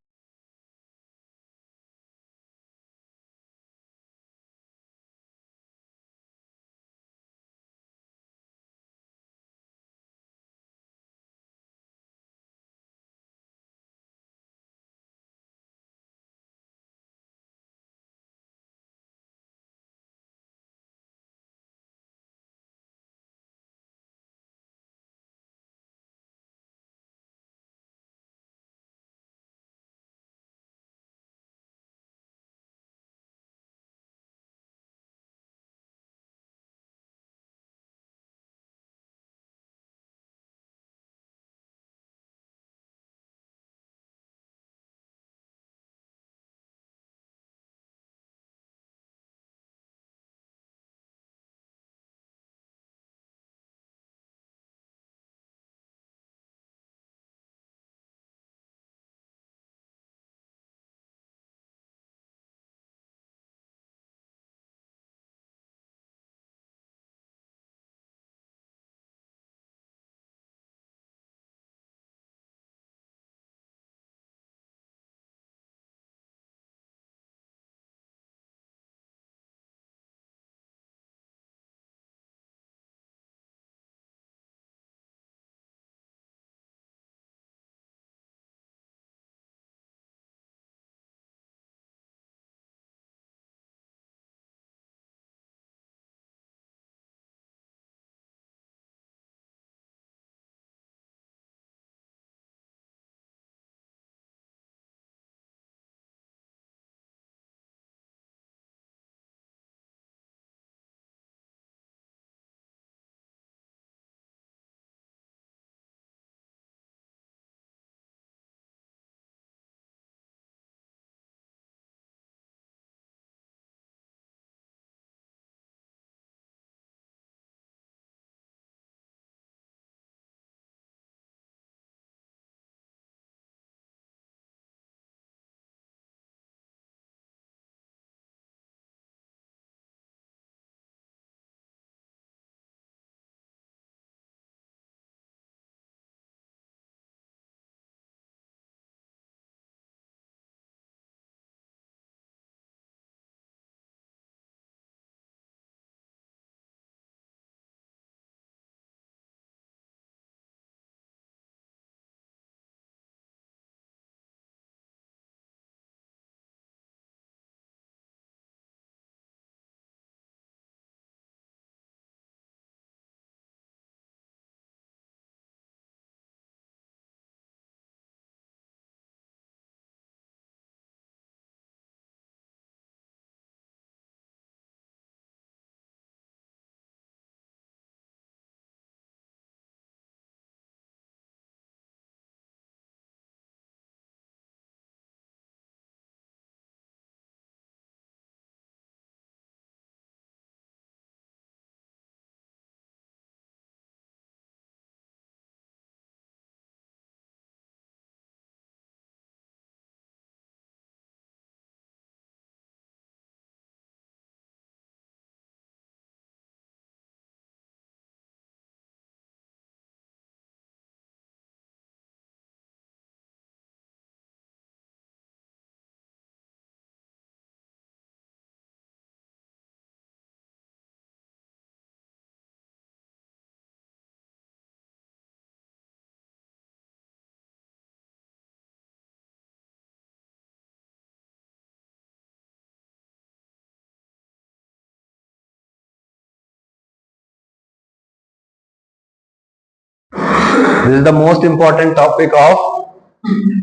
this is the most important topic of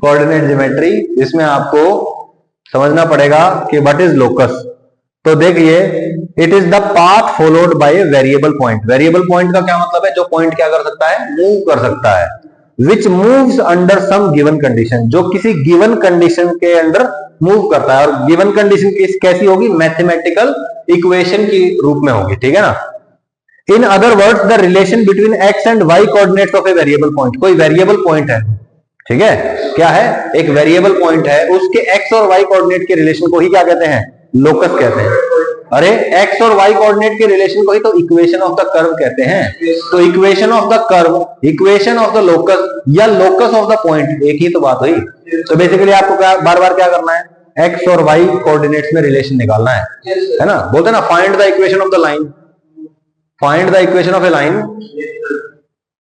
coordinate geometry. इसमें आपको समझना पड़ेगा कि व्हाट इज लोकस। तो देखिए, it is the path followed by A variable point. Variable point का क्या मतलब है? जो पॉइंट क्या कर सकता है? मूव कर सकता है। Which moves under some given condition, जो किसी गिवन कंडीशन के अंडर मूव करता है। और गिवन कंडीशन कैसी होगी? मैथमेटिकल इक्वेशन की रूप में होगी, ठीक है ना। In other words, the relation between X and Y coordinates of a variable point. कोई वेरिएबल पॉइंट है, ठीक है, क्या है? एक वेरिएबल पॉइंट है, उसके एक्स और वाई कोऑर्डिनेट के रिलेशन को ही क्या कहते हैं? लोकस कहते हैं। अरे एक्स और वाई कोऑर्डिनेट के रिलेशन को ही तो इक्वेशन ऑफ द कर्व कहते हैं। तो equation of the curve, equation of the locus या लोकस ऑफ द पॉइंट, एक ही तो बात हुई। तो बेसिकली आपको क्या बार बार क्या करना है? एक्स और वाई कोऑर्डिनेट्स में रिलेशन निकालना है ना। बोलते हैं ना, find the equation of the line, find the equation of a line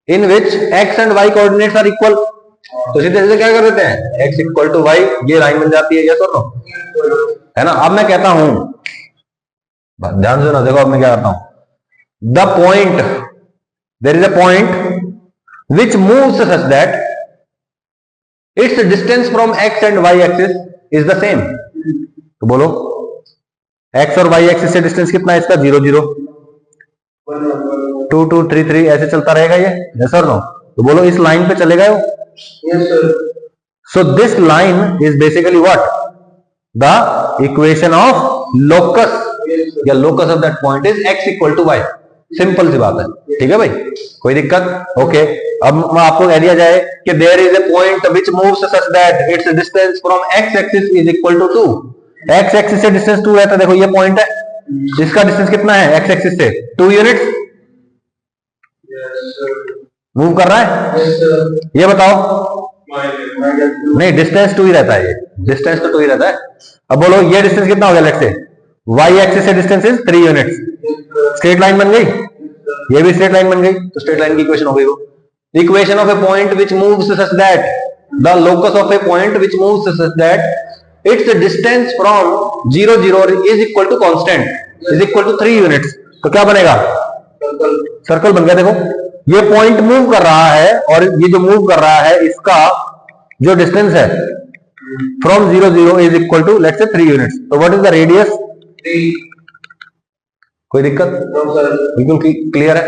in which X and Y coordinates are equal. तो सीधे सीधे क्या कर देते हैं? एक्स इक्वल टू वाई, ये लाइन बन जाती है, यस और नो, है ना। अब मैं कहता हूं, ध्यान से ना देखो, अब मैं क्या करता हूं, the point, there is a point which moves such that its distance from X and Y axis is the same. तो बोलो, एक्स और वाई एक्सिस से डिस्टेंस कितना है इसका? 0 0 2 2 3 3 ऐसे चलता रहेगा ये, यस और नो। तो बोलो, इस लाइन पे चलेगा वो? Yes, sir. So this line is basically what? The equation of locus. Yes, या locus of that point is x equal to y. Simple सी बात है, ठीक है भाई, कोई दिक्कत? ओके, अब आपको कह दिया जाए कि there is a point which moves such that its distance from x axis is equal to 2. x axis से डिस्टेंस 2 रहता है। देखो ये पॉइंट है, इसका डिस्टेंस कितना है x axis से? 2 यूनिट्स। मूव कर रहा है? ये बताओ। नहीं, डिस्टेंस 2 ही रहता है, ये डिस्टेंस तो 2 ही रहता है। अब बोलो, ये डिस्टेंस कितना हो गया? लेट्स से y एक्सिस से distance is 3 units. Straight line बन गई, ये भी स्ट्रेट लाइन बन गई। तो स्ट्रेट लाइन की इक्वेशन हो गई वो। Equation of a point which moves such that, the locus of a point which moves such that its distance from 0 0 is equal to constant, is equal to 3 units. तो क्या बनेगा? सर्कल बन गया। देखो, ये पॉइंट मूव कर रहा है और ये जो मूव कर रहा है इसका जो डिस्टेंस है from 0 0 is equal to let's say 3 units. तो व्हाट इज द रेडियस? कोई दिक्कत? बिल्कुल क्लियर है।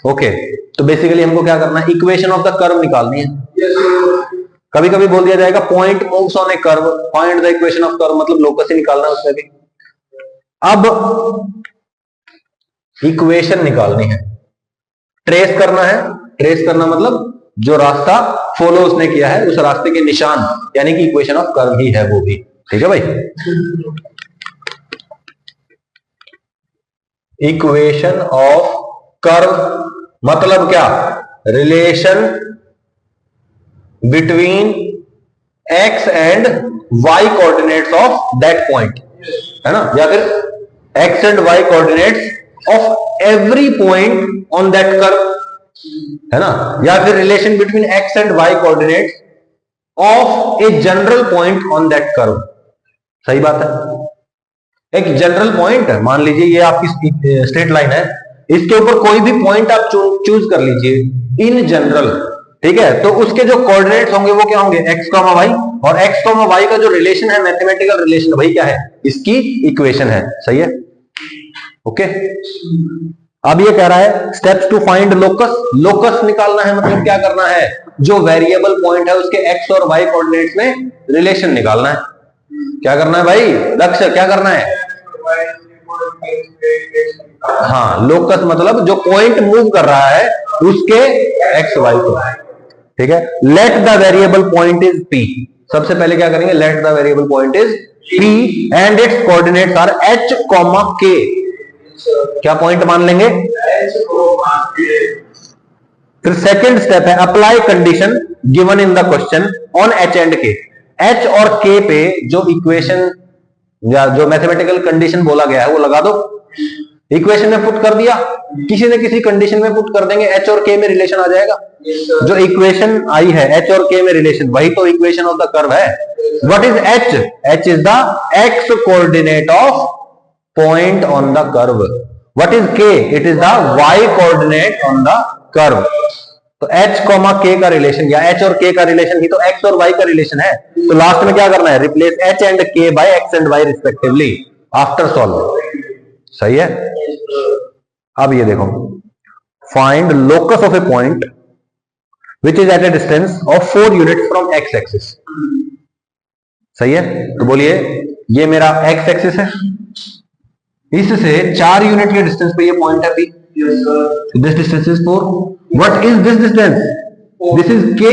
ओके, तो बेसिकली हमको क्या करना है? इक्वेशन ऑफ द कर्व निकालनी है। कभी कभी बोल दिया जाएगा point moves on A curve, find the equation of curve, मतलब लोकस ही निकालना है उसमें भी। अब इक्वेशन निकालनी है, ट्रेस करना है। ट्रेस करना मतलब जो रास्ता फॉलो उसने किया है उस रास्ते के निशान, यानी कि इक्वेशन ऑफ कर्व ही है वो भी, ठीक है भाई। इक्वेशन ऑफ कर्व मतलब क्या? Relation between X and Y coordinates of that point, है ना, या फिर X and Y coordinates of every point on that curve, है ना, या फिर relation between X and Y coordinates of a general point on that curve. सही बात है। एक जनरल पॉइंट है, मान लीजिए ये आपकी स्ट्रेट लाइन है, इसके ऊपर कोई भी पॉइंट आप चूज कर लीजिए इन जनरल, ठीक है, तो उसके जो कोऑर्डिनेट्स होंगे वो क्या होंगे? एक्स कॉमा वाई, और एक्स कॉमा वाई का जो रिलेशन है, मैथमेटिकल रिलेशन, वही क्या है? इसकी इक्वेशन है। सही है, ओके। अब ये कह रहा है steps to find locus. Locus निकालना है मतलब क्या करना है? जो वेरिएबल पॉइंट है उसके एक्स और वाई कोऑर्डिनेट्स में रिलेशन निकालना है। क्या करना है भाई? लक्ष्य क्या करना है? हाँ, लोकस मतलब जो पॉइंट मूव कर रहा है उसके एक्स वाई को, ठीक है। Let the variable point is P. सबसे पहले क्या करेंगे? Let the variable point is P and it's coordinates R H comma के। क्या पॉइंट मान लेंगे? फिर सेकंड स्टेप है apply condition given in the question on H and के। एच और के पे जो इक्वेशन या जो मैथमेटिकल कंडीशन बोला गया है वो लगा दो। इक्वेशन में पुट कर दिया, किसी न किसी कंडीशन में पुट कर देंगे, एच और के में रिलेशन आ जाएगा। जो इक्वेशन आई है एच और के में रिलेशन, वही तो इक्वेशन ऑफ द कर्व है। What is H? H is the x coordinate of point on the curve. What is k? It is the y coordinate on the curve. तो h कॉमा k का रिलेशन या h और k का रिलेशन ही तो x और y का रिलेशन है। तो लास्ट में क्या करना है, replace h and k by x and y respectively after solve. सही है। अब ये देखो, find locus of a point which is at a distance of 4 unit from x axis. सही है। तो बोलिए ये मेरा x एक्सिस है, इससे 4 यूनिट के डिस्टेंस पे ये पॉइंट है P। This distance is 4। What is this distance? This is k।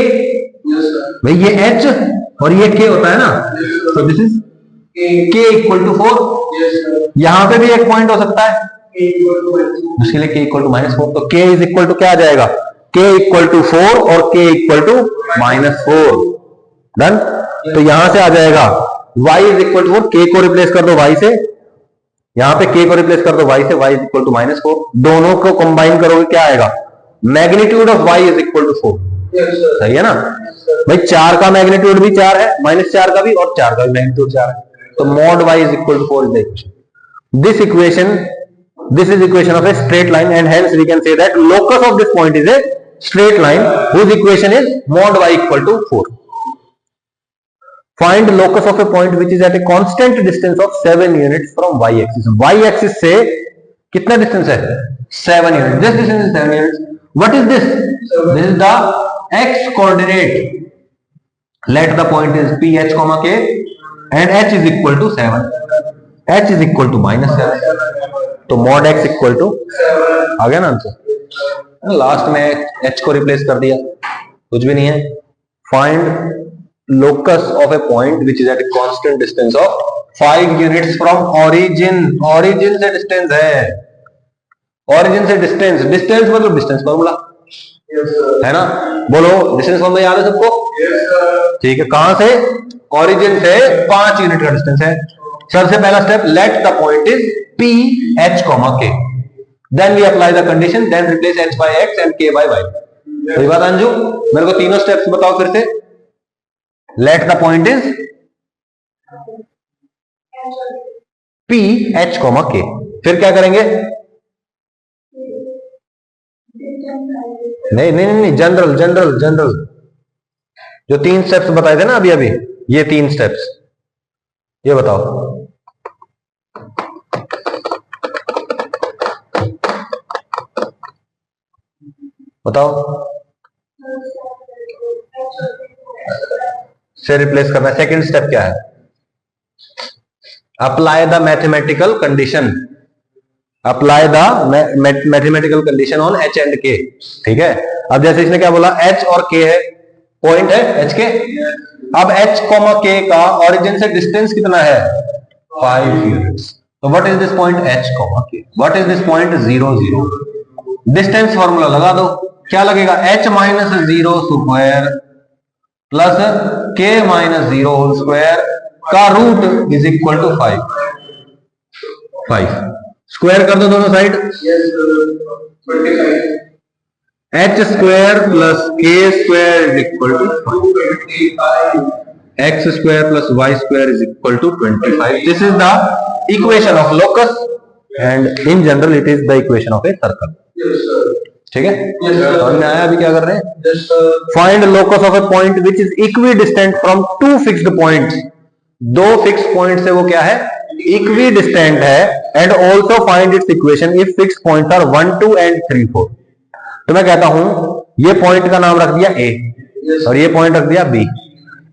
भाई ये h और ये k होता है ना, तो this is k equal to 4। यहां पे भी एक पॉइंट हो सकता है, उसके लिए k इक्वल टू -4। तो k इज इक्वल टू क्या आ जाएगा, k इक्वल टू 4 और k इक्वल टू -4। डन। तो यहां से आ जाएगा y is equal to 4, k को रिप्लेस कर दो y से, यहां पे k को रिप्लेस कर दो y से, y इज इक्वल टू -4। दोनों को कंबाइन करोगे क्या आएगा, magnitude of y is equal to 4। सही है ना भाई, 4 का मैग्नीट्यूड भी 4 है, -4 का भी, और 4 का भी मैग्नीट्यूड 4 है। तो mod y is equal to 4 is the equation. This is equation of a straight line and hence we can say that locus of this point is a straight line whose equation is mod y equal to 4। Find locus of a point which is at a constant distance of 7 units from y axis. Y axis से कितना डिस्टेंस है, 7 units. This distance is 7 units. What is this? This is the x coordinate. Let the point is p h comma k and h is equal to 7. h is equal to -7. तो mod x equal to आ गया ना आंसर। लास्ट में h को रिप्लेस कर दिया, कुछ भी नहीं है। Find locus of a point which is at a constant distance of 5 units from origin। origin से distance है, origin से distance, distance मतलब distance फॉर्मूला है ना। बोलो distance फॉर्मूला याद है सबको? ठीक है। कहां से, origin से 5 यूनिट का डिस्टेंस है। सबसे पहला step, let the point is p h k, then we apply the condition, then replace h by x and k by y। सही बात अंजू? मेरे को तीनों स्टेप्स बताओ फिर से। Let the point is P H K। फिर क्या करेंगे? नहीं, जनरल जो 3 स्टेप्स बताए थे ना अभी अभी, ये 3 स्टेप्स, ये बताओ। से रिप्लेस करना है। सेकंड स्टेप क्या है, apply the mathematical condition, apply the mathematical condition on h and k। ठीक है। अब जैसे इसने क्या बोला, h और k है, पॉइंट है h k। अब h k का ओरिजिन से डिस्टेंस कितना है, 5 यूनिट्स। तो what is this point h k, what is this point 0 0। Distance formula लगा दो, क्या लगेगा, h - 0 square plus k - 0 whole square का root is equal to 5। Square कर दो दोनों side, h square plus k square is equal to 5, x square plus y square is equal to 25। This is the equation of locus and in general it is the equation of a circle. ठीक है, समझ में आया? अभी क्या कर रहे हैं, find locus of a point which is equidistant from 2 fixed points. 2 fix point से वो क्या है, इक्वी डिस्टेंट है। And also find its equation if fix point are 1 2 and 3 4। तो मैं कहता हूं ये पॉइंट का नाम रख दिया A और ये पॉइंट रख दिया B।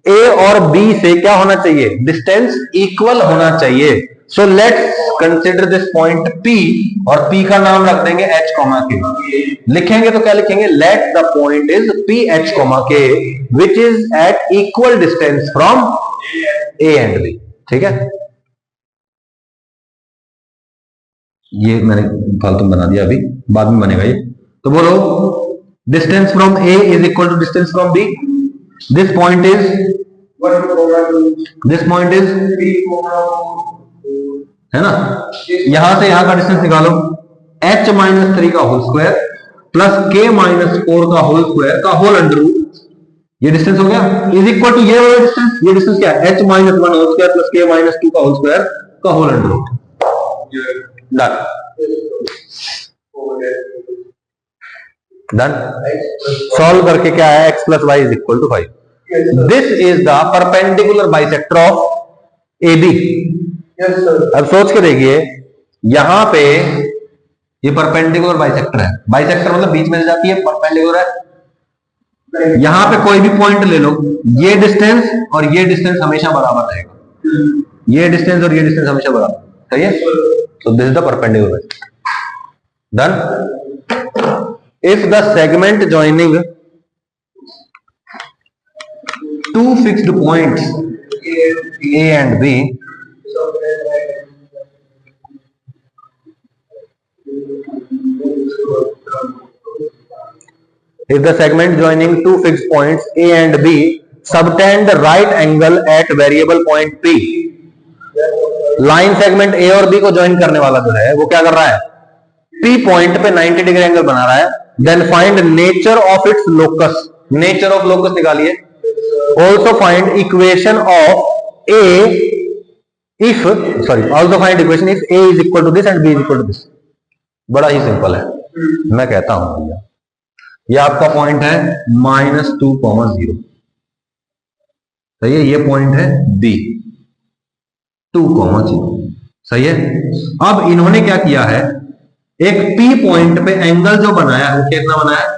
A और B से क्या होना चाहिए, डिस्टेंस इक्वल होना चाहिए। So let's consider this point P और P का नाम रख देंगे h k। लिखेंगे तो क्या लिखेंगे, let the point is P h k which is at equal distance from A and B। ठीक है, ये मैंने फालतू बना दिया, अभी बाद में बनेगा ये। तो बोलो distance from A is equal to distance from B। This point is है ना, यहां से यहां का डिस्टेंस निकालो, h - 3 का होल स्क्वायर प्लस k - 4 का होल स्क्वायर का होल अंडर रूट, ये डिस्टेंस हो गया, इज इक्वल टू ये वाला डिस्टेंस। ये डिस्टेंस क्या है, h - 1 whole square plus k - 2 का होल स्क्वायर का whole under root. Done. Done. Solve करके क्या है, x plus Y is equal to 5. This is the perpendicular bisector of A B. अब सोच के देखिए, यहां पे ये परपेंडिकुलर बाइसेक्टर है. बाइसेक्टर मतलब बीच में से जाती है, परपेंडिकुलर है. यहां पे कोई भी पॉइंट ले लो, ये डिस्टेंस और ये डिस्टेंस हमेशा बराबर रहेगा. ये डिस्टेंस और ये डिस्टेंस हमेशा बराबर. सही है. So this is the perpendicular. Done. If the segment joining two fixed points A and B if the segment joining two fixed points A and B subtend right angle at variable point P. Line segment A और B को ज्वाइन करने वाला जो है वो क्या कर रहा है, P पॉइंट पे 90 डिग्री एंगल बना रहा है. Then find nature of its locus. Nature of locus निकालिए. Also find equation of A if also find equation if A is equal to this and B is equal to this. बड़ा ही सिंपल है. मैं कहता हूं भैया, ये आपका पॉइंट है -2,0. सही है. ये पॉइंट है B 2,0. सही है. अब इन्होंने क्या किया है, एक P पॉइंट पे एंगल जो बनाया है, कितना बनाया है,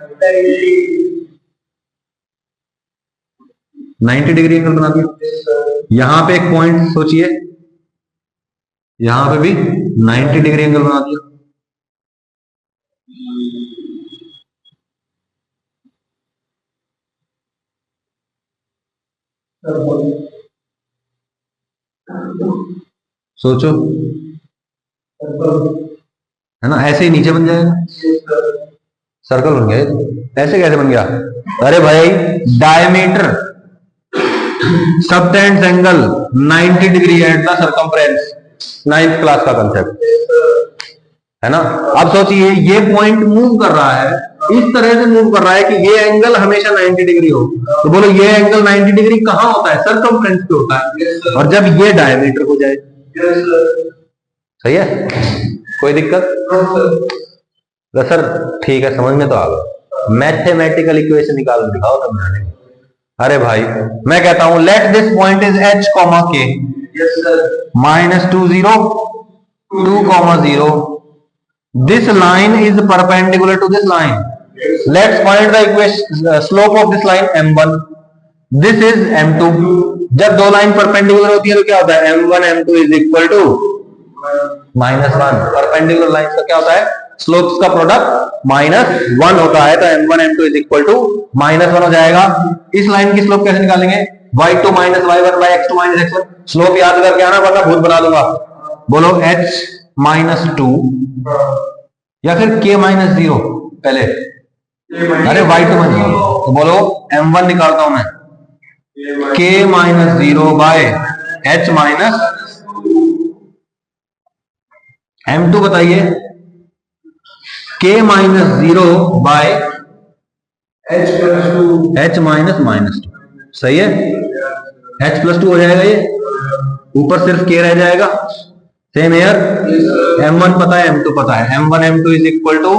90 डिग्री एंगल बना दिया. यहां पे एक पॉइंट सोचिए, यहां पे भी 90 डिग्री एंगल बना दिया. सोचो, है ना. ऐसे ही नीचे बन जाएगा, सर्कल बन गया. ऐसे कैसे बन गया, अरे भाई diameter subtends angle 90 degree at the circumference. 9th class का कंसेप्ट है ना. अब सोचिए, ये पॉइंट मूव कर रहा है, इस तरह से मूव कर रहा है कि ये एंगल हमेशा 90 डिग्री हो. तो बोलो ये एंगल 90 डिग्री कहां होता है, सर्कमफ्रेंस पे होता है. और जब ये डायमीटर हो जाए. सही है. कोई दिक्कत तो सर ठीक है, समझ में तो आ गया. मैथमेटिकल इक्वेशन निकाल दिखाओ तब जानेंगे. अरे भाई मैं कहता हूं let this point is h, k. -2, 0, 2, 0. This line is perpendicular to this line. Let's find the equation slope of this line m1. This is m2. जब दो लाइन परपेंडिकुलर होती है तो क्या होता है, m1 m2 is equal to -1. Perpendicular line का क्या होता है, स्लोप्स का प्रोडक्ट -1 होता है. तो m1 m2 is equal to -1 हो जाएगा. इस लाइन की स्लोप कैसे निकालेंगे, y2 - y1 by x2 - x1. Slope याद करके आना वरना भूत बना दूंगा. बोलो h -2 या फिर k -0 पहले. अरे y2 तो बोलो m1 निकालता हूं मैं, k -0 by h m2 बताइए, k -0 by h -2. सही है. h +2 हो जाएगा, ये ऊपर सिर्फ k रह जाएगा. Same air. m1 पता है, m2 पता है. m1 m2 is equal to,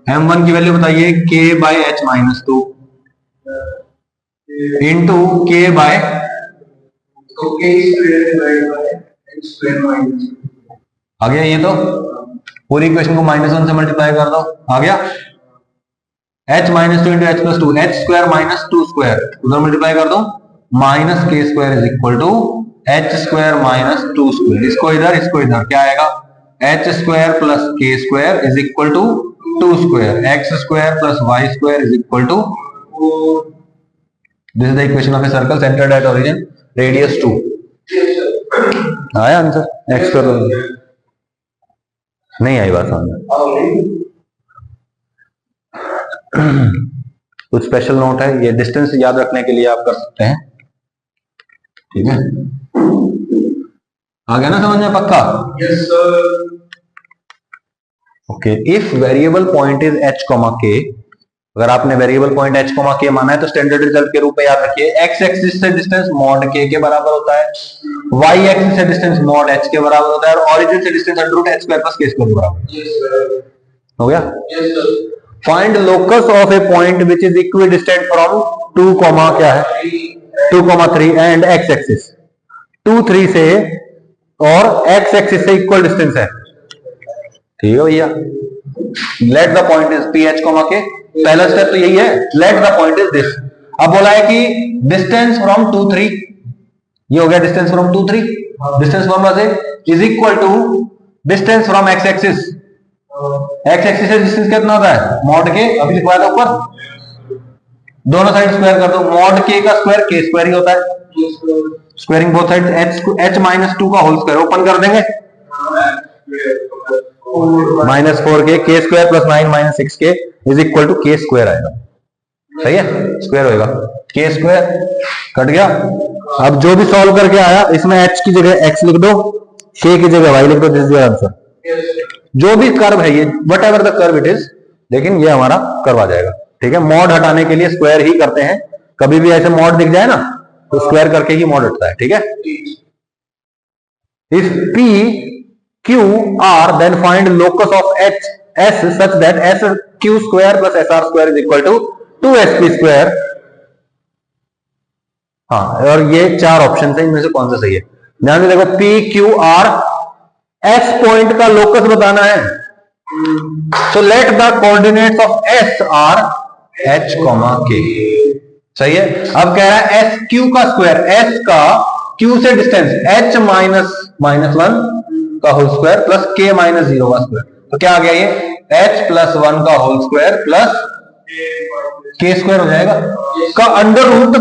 m1 की वैल्यू बताइए, k by h -2 into k by, आ गया. ये तो पूरी इक्वेशन को -1 से मल्टीप्लाई कर दो, आ गया. h -2 इंटू h +2, h² - 2² उधर मल्टीप्लाई कर दो, -k² is equal to h² - 2². इसको इधर क्या आएगा, h² + k² is equal to 2². x² + y² is equal to, this is the equation of a circle centered at origin, radius 2. आया आंसर. x² नहीं आई बात समझ. कुछ स्पेशल नोट है, ये डिस्टेंस याद रखने के लिए आप कर सकते हैं. ठीक है, आ गया ना समझ में पक्का. Yes sir. Okay. If variable point is h, k. अगर आपने वेरिएबल पॉइंट h, k माना है तो स्टैंडर्ड रिजल्ट के रूप में याद रखिए, x एक्सिस से डिस्टेंस मॉड k के बराबर होता है, y एक्सिस से डिस्टेंस मॉड h के बराबर होता है, और ओरिजिन से डिस्टेंस √h² + k² के बराबर. हो गया. Find locus of a point which is equidistant from 2, क्या है 2,3 एंड एक्स एक्सिस 2, 3 से और एक्स एक्सिस से इक्वल डिस्टेंस है। ठीक है भैया, late the point is P H comma के। पहला स्टेप तो यही है, late the point is this. अब बोला है कि डिस्टेंस फ्रॉम 2, 3, ये हो गया डिस्टेंस फ्रॉम 2, 3, डिस्टेंस फॉर्मूला से is equal to distance from X axis. X axis से डिस्टेंस कितना होता है मॉड के, अभी लिखवाया था ऊपर, दोनों साइड स्क्वायर कर दो, मॉड के का स्क्वायर के स्क्वायर ही होता है, squaring both sides, H minus 2 का होल स्क्वायर ओपन कर देंगे, -4 के स्क्वायर प्लस 9 माइनस 6 के इज इक्वल टू के स्क्वायर आएगा। सही है, स्क्वायर होएगा, के स्क्वायर कट गया। अब जो भी सॉल्व करके आया इसमें h की जगह x लिख दो, k की जगह y लिख दो, दिस इज योर आंसर। जो भी कर्व है ये, what ever the curve it is, लेकिन ये हमारा कर्व आ जाएगा। ठीक है, मॉड हटाने के लिए स्क्वायर ही करते हैं, कभी भी ऐसे मॉड दिख जाए ना तो स्क्वायर करके ही मॉड हटता है। ठीक है, if p q r then find locus of h s such that s q square plus s r square is equal to 2sp square। हाँ, और ये 4 ऑप्शन है, इनमें से कौन सा सही है? ध्यान से देखो, P Q R S point का लोकस बताना है, so let the coordinates of S R H comma के। सही है। अब कह रहा है एस क्यू का स्क्वायर, एस का क्यू से डिस्टेंस एच -1 का होल स्क्वायर प्लस के -0 का स्क्वायर, तो क्या आ गया ये एच प्लस 1 का whole square plus K square हो जाएगा, का अंडर रूट,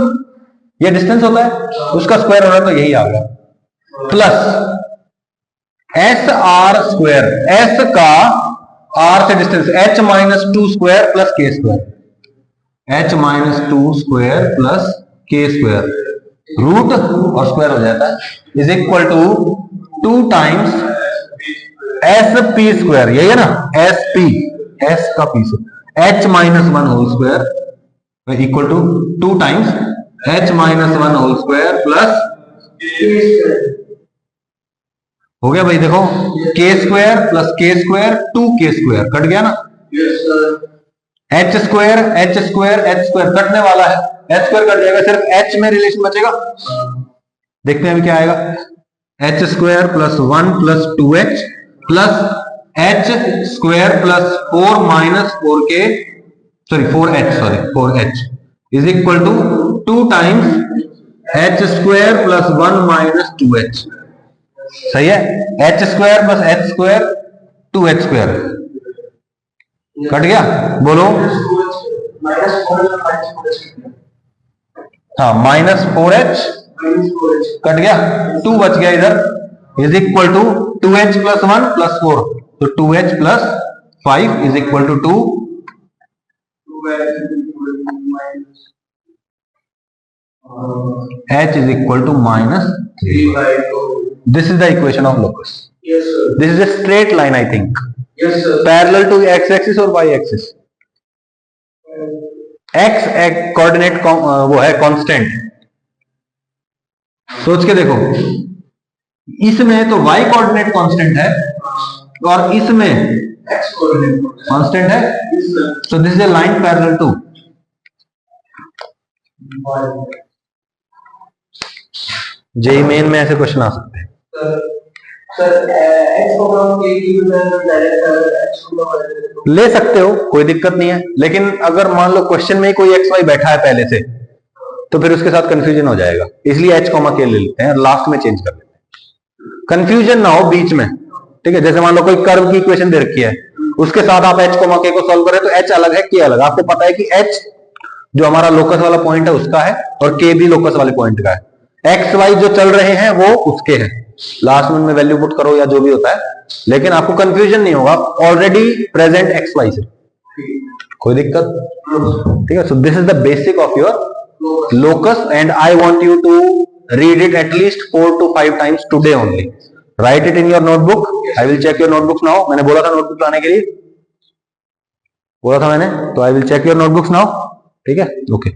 ये डिस्टेंस होता है उसका स्क्वायर होना, तो यही आ गया, plus S R square, S का आर से distance H -2 square plus K square, H -2 square plus K square, root और स्क्वायर हो जाता है, is equal to 2 times S P square, यही है ना, एस पी, एस का पी से H -1 whole square equal to 2 times h -1 whole square plus हो गया भाई, देखो k square plus k square 2k square cut गया ना, h स्क्वायर कटने वाला है, h स्क्वायर कट जाएगा, सिर्फ h में रिलेशन बचेगा, देखते हैं अभी क्या आएगा, h square plus 1 plus 2h plus h square plus 4h is equal to 2 times h square plus 1 minus 2h। सही है, h square plus h square 2h square cut गया, बोलो हाँ, -4h कट गया, 2 बच गया इधर, is equal to 2h plus 1 plus 4, तो 2h plus 5 is equal to 2, h is equal to -3. This is the equation of locus. Yes, sir. This is a straight line, I think. Yes, sir. Parallel to x-axis और y-axis. x कोऑर्डिनेट वो है कांस्टेंट, सोच के देखो, इसमें तो y कोऑर्डिनेट कांस्टेंट है और इसमें X coordinate कांस्टेंट है, Yes, sir. so this is a line parallel to, JEE main में ऐसे क्वेश्चन आ सकते हैं। सर x को हम k की जगह डायरेक्ट x को ले सकते हो, कोई दिक्कत नहीं है, लेकिन अगर मान लो क्वेश्चन में ही कोई एक्स वाई बैठा है पहले से, तो फिर उसके साथ कंफ्यूजन हो जाएगा, इसलिए h कॉमा k ले लेते हैं और लास्ट में चेंज कर लेते हैं, कंफ्यूजन ना हो बीच में। ठीक है, जैसे मान लो कोई कर्व की इक्वेशन दे रखी है, उसके साथ आप h कॉमा k को सॉल्व करें तो h अलग है k अलग, आपको पता है कि h जो हमारा लोकस वाला पॉइंट है उसका है और k भी लोकस वाले पॉइंट का है, एक्स वाई जो चल रहे हैं वो उसके हैं, लास्ट में उनमें वैल्यू पुट करो या जो भी होता है, लेकिन आपको कंफ्यूजन नहीं होगा, ऑलरेडी प्रेजेंट एक्स वाई से, कोई दिक्कत। ठीक है, so this is the basic of your locus and I want you to read it at least 4 to 5 times today only, write it in your notebook, I will check your notebooks now, मैंने बोला था नोटबुक लाने के लिए, बोला था मैंने, तो I will check your notebooks now. ठीक है, ओके।